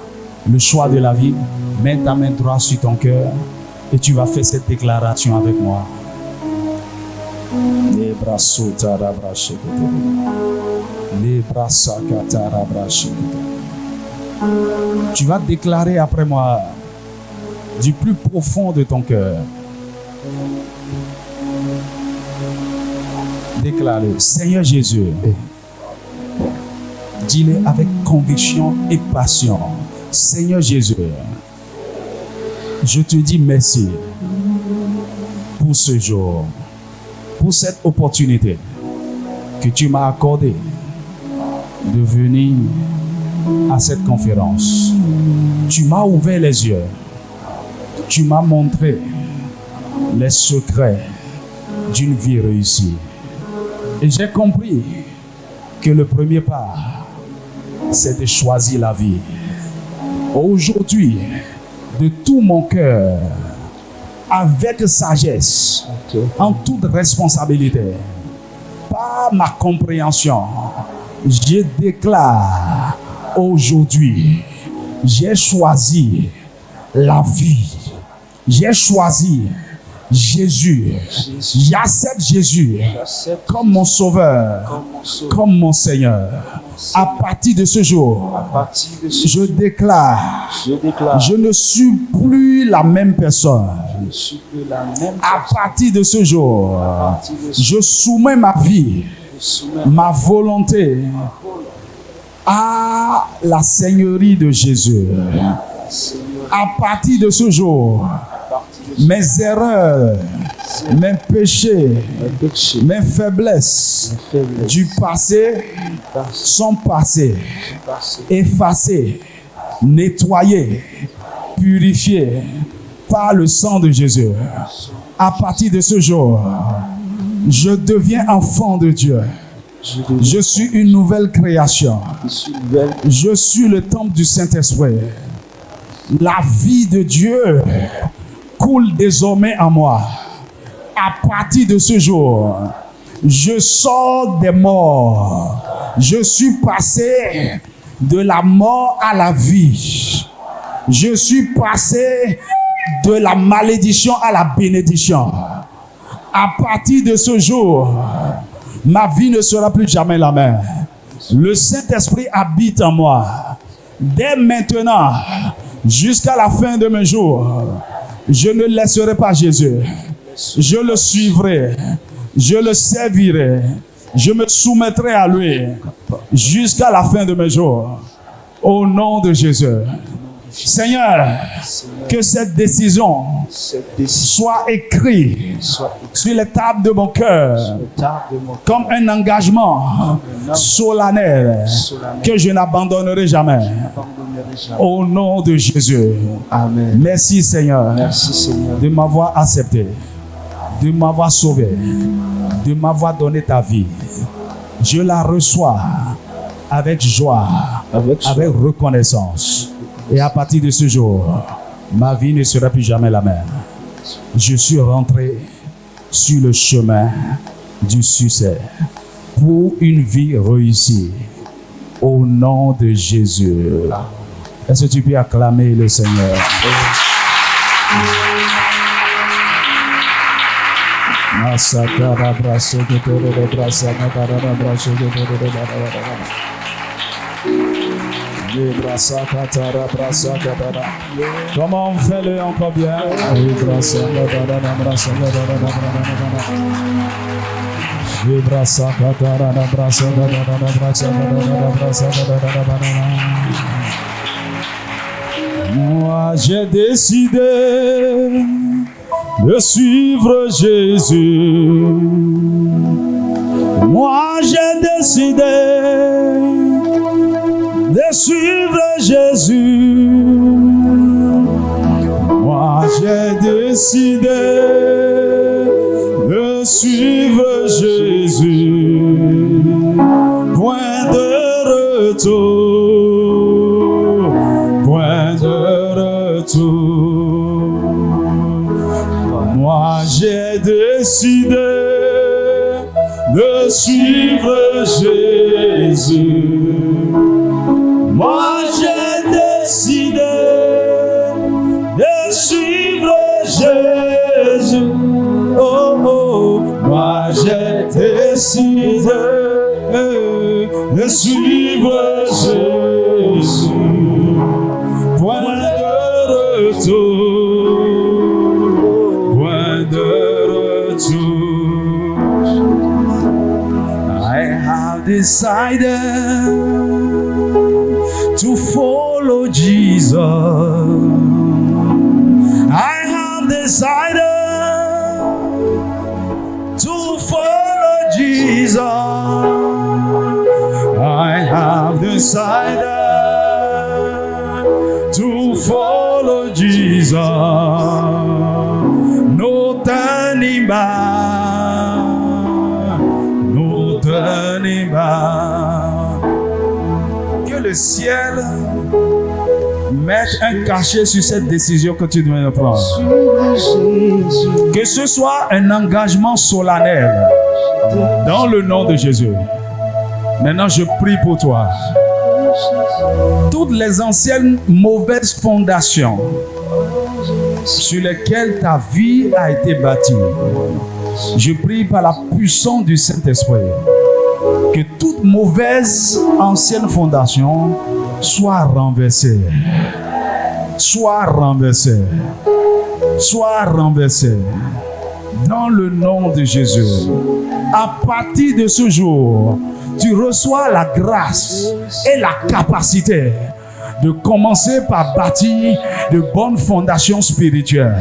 le choix de la vie, mets ta main droite sur ton cœur et tu vas faire cette déclaration avec moi. Les bras sautent à la brache. Tu vas déclarer après moi du plus profond de ton cœur. Déclare-le. Seigneur Jésus, dis-le avec conviction et passion. Seigneur Jésus, je te dis merci pour ce jour, pour cette opportunité que tu m'as accordée de venir à cette conférence. Tu m'as ouvert les yeux. Tu m'as montré les secrets d'une vie réussie. Et j'ai compris que le premier pas, c'est de choisir la vie. Aujourd'hui, de tout mon cœur, avec sagesse, en toute responsabilité, par ma compréhension, je déclare aujourd'hui, j'ai choisi la vie. J'ai choisi Jésus. J'accepte Jésus comme mon sauveur, comme mon Seigneur. À partir de ce jour, je déclare, je ne suis plus la même personne. À partir de ce jour, je soumets ma vie, ma volonté à la Seigneurie de Jésus. À partir de ce jour, mes erreurs, mes péchés, mes faiblesses du passé sont passés, effacés, nettoyés, purifiés par le sang de Jésus. À partir de ce jour, je deviens enfant de Dieu. Je suis une nouvelle création. Je suis le temple du Saint-Esprit. La vie de Dieu coule désormais en moi. À partir de ce jour, je sors des morts. Je suis passé de la mort à la vie. Je suis passé de la malédiction à la bénédiction. À partir de ce jour, ma vie ne sera plus jamais la même. Le Saint-Esprit habite en moi. Dès maintenant, jusqu'à la fin de mes jours, je ne laisserai pas Jésus. Je le suivrai. Je le servirai. Je me soumettrai à lui jusqu'à la fin de mes jours. Au nom de Jésus. Seigneur, que cette décision soit écrite sur les tables de mon cœur comme un engagement solennel que je n'abandonnerai jamais. Au nom de Jésus. Amen. Merci Seigneur, Merci Seigneur. de m'avoir accepté, de m'avoir sauvé, de m'avoir donné ta vie. Je la reçois avec joie, avec reconnaissance. Et à partir de ce jour, ma vie ne sera plus jamais la même. Je suis rentré sur le chemin du succès pour une vie réussie. Au nom de Jésus. Est-ce que tu peux acclamer le Seigneur? Comment on fait le encore bien? Moi j'ai décidé de suivre Jésus. Moi j'ai décidé de suivre Jésus. Moi j'ai décidé de suivre Jésus. Point de retour, point de retour. Moi j'ai décidé de suivre Jésus. Moi j'ai décidé de suivre Jésus. Oh oh, moi j'ai décidé de suivre Jésus. Point de retour, point de retour. I have decided to follow Jesus. I have decided to follow Jesus. I have decided to follow Jesus. No turning back, no turning back. Que le ciel mette un cachet sur cette décision que tu dois prendre. Que ce soit un engagement solennel dans le nom de Jésus. Maintenant, je prie pour toi. Toutes les anciennes mauvaises fondations sur lesquels ta vie a été bâtie. Je prie par la puissance du Saint-Esprit que toute mauvaise ancienne fondation soit renversée. Soit renversée. Soit renversée. Dans le nom de Jésus. À partir de ce jour, tu reçois la grâce et la capacité de commencer par bâtir de bonnes fondations spirituelles,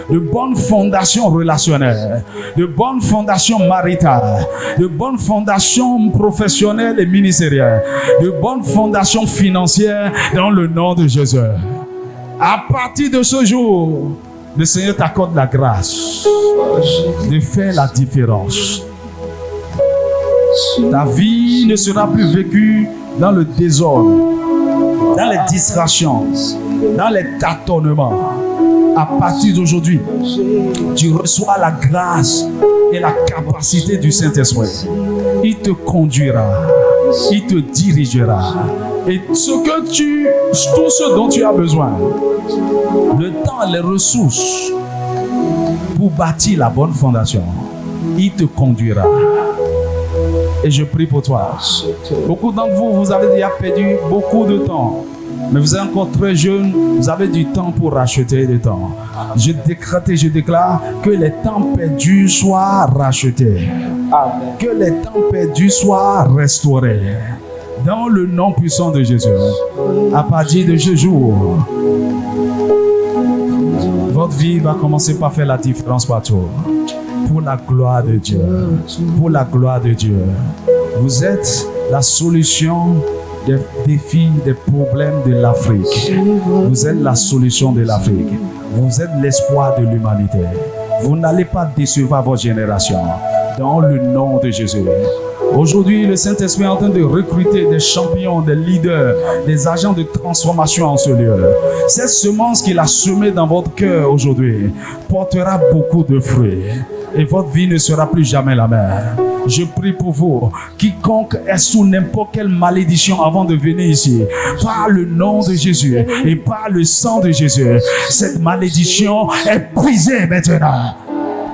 de bonnes fondations relationnelles, de bonnes fondations maritales, de bonnes fondations professionnelles et ministérielles, de bonnes fondations financières dans le nom de Jésus. À partir de ce jour, le Seigneur t'accorde la grâce de faire la différence. Ta vie ne sera plus vécue dans le désordre, dans les distractions, dans les tâtonnements. À partir d'aujourd'hui, tu reçois la grâce et la capacité du Saint-Esprit. Il te conduira, il te dirigera. Et tout ce dont tu as besoin, le temps et les ressources pour bâtir la bonne fondation, il te conduira. Et je prie pour toi. Beaucoup d'entre vous, vous avez déjà perdu beaucoup de temps. Mais vous êtes encore très jeune, vous avez du temps pour racheter le temps. Je décrète et je déclare que les temps perdus soient rachetés. Amen. Que les temps perdus soient restaurés. Dans le nom puissant de Jésus. À partir de ce jour, votre vie va commencer par faire la différence partout. Pour la gloire de Dieu. Pour la gloire de Dieu. Vous êtes la solution des défis, des problèmes de l'Afrique. Vous êtes la solution de l'Afrique. Vous êtes l'espoir de l'humanité. Vous n'allez pas décevoir votre génération. Dans le nom de Jésus. Aujourd'hui, le Saint-Esprit est en train de recruter des champions, des leaders, des agents de transformation en ce lieu. Cette semence qu'il a semée dans votre cœur aujourd'hui portera beaucoup de fruits. Et votre vie ne sera plus jamais la même. Je prie pour vous, quiconque est sous n'importe quelle malédiction avant de venir ici, par le nom de Jésus et par le sang de Jésus, cette malédiction est brisée maintenant.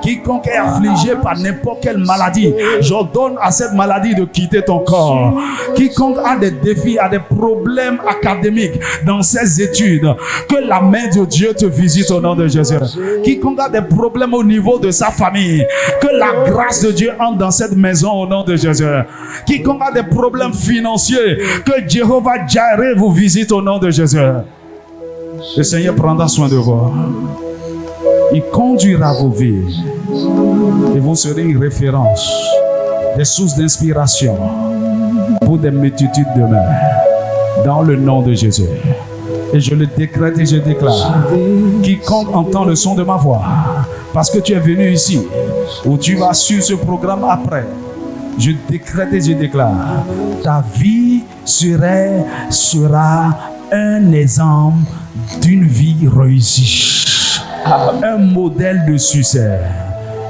Quiconque est affligé par n'importe quelle maladie, j'ordonne à cette maladie de quitter ton corps. Quiconque a des défis, a des problèmes académiques dans ses études, que la main de Dieu te visite au nom de Jésus. Quiconque a des problèmes au niveau de sa famille, que la grâce de Dieu entre dans cette maison au nom de Jésus. Quiconque a des problèmes financiers, que Jéhovah Jireh vous visite au nom de Jésus. Le Seigneur prendra soin de vous. Il conduira vos vies et vous serez une référence, des sources d'inspiration pour des multitudes demain, dans le nom de Jésus. Et je le décrète et je déclare, quiconque entend le son de ma voix, parce que tu es venu ici, ou tu vas suivre ce programme après, je décrète et je déclare, ta vie sera un exemple d'une vie réussie. Un modèle de succès,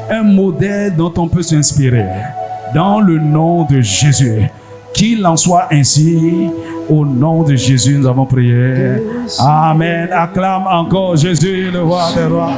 un modèle dont on peut s'inspirer. Dans le nom de Jésus, qu'il en soit ainsi. Au nom de Jésus, nous avons prié. Amen. Acclame encore Jésus, le roi des rois.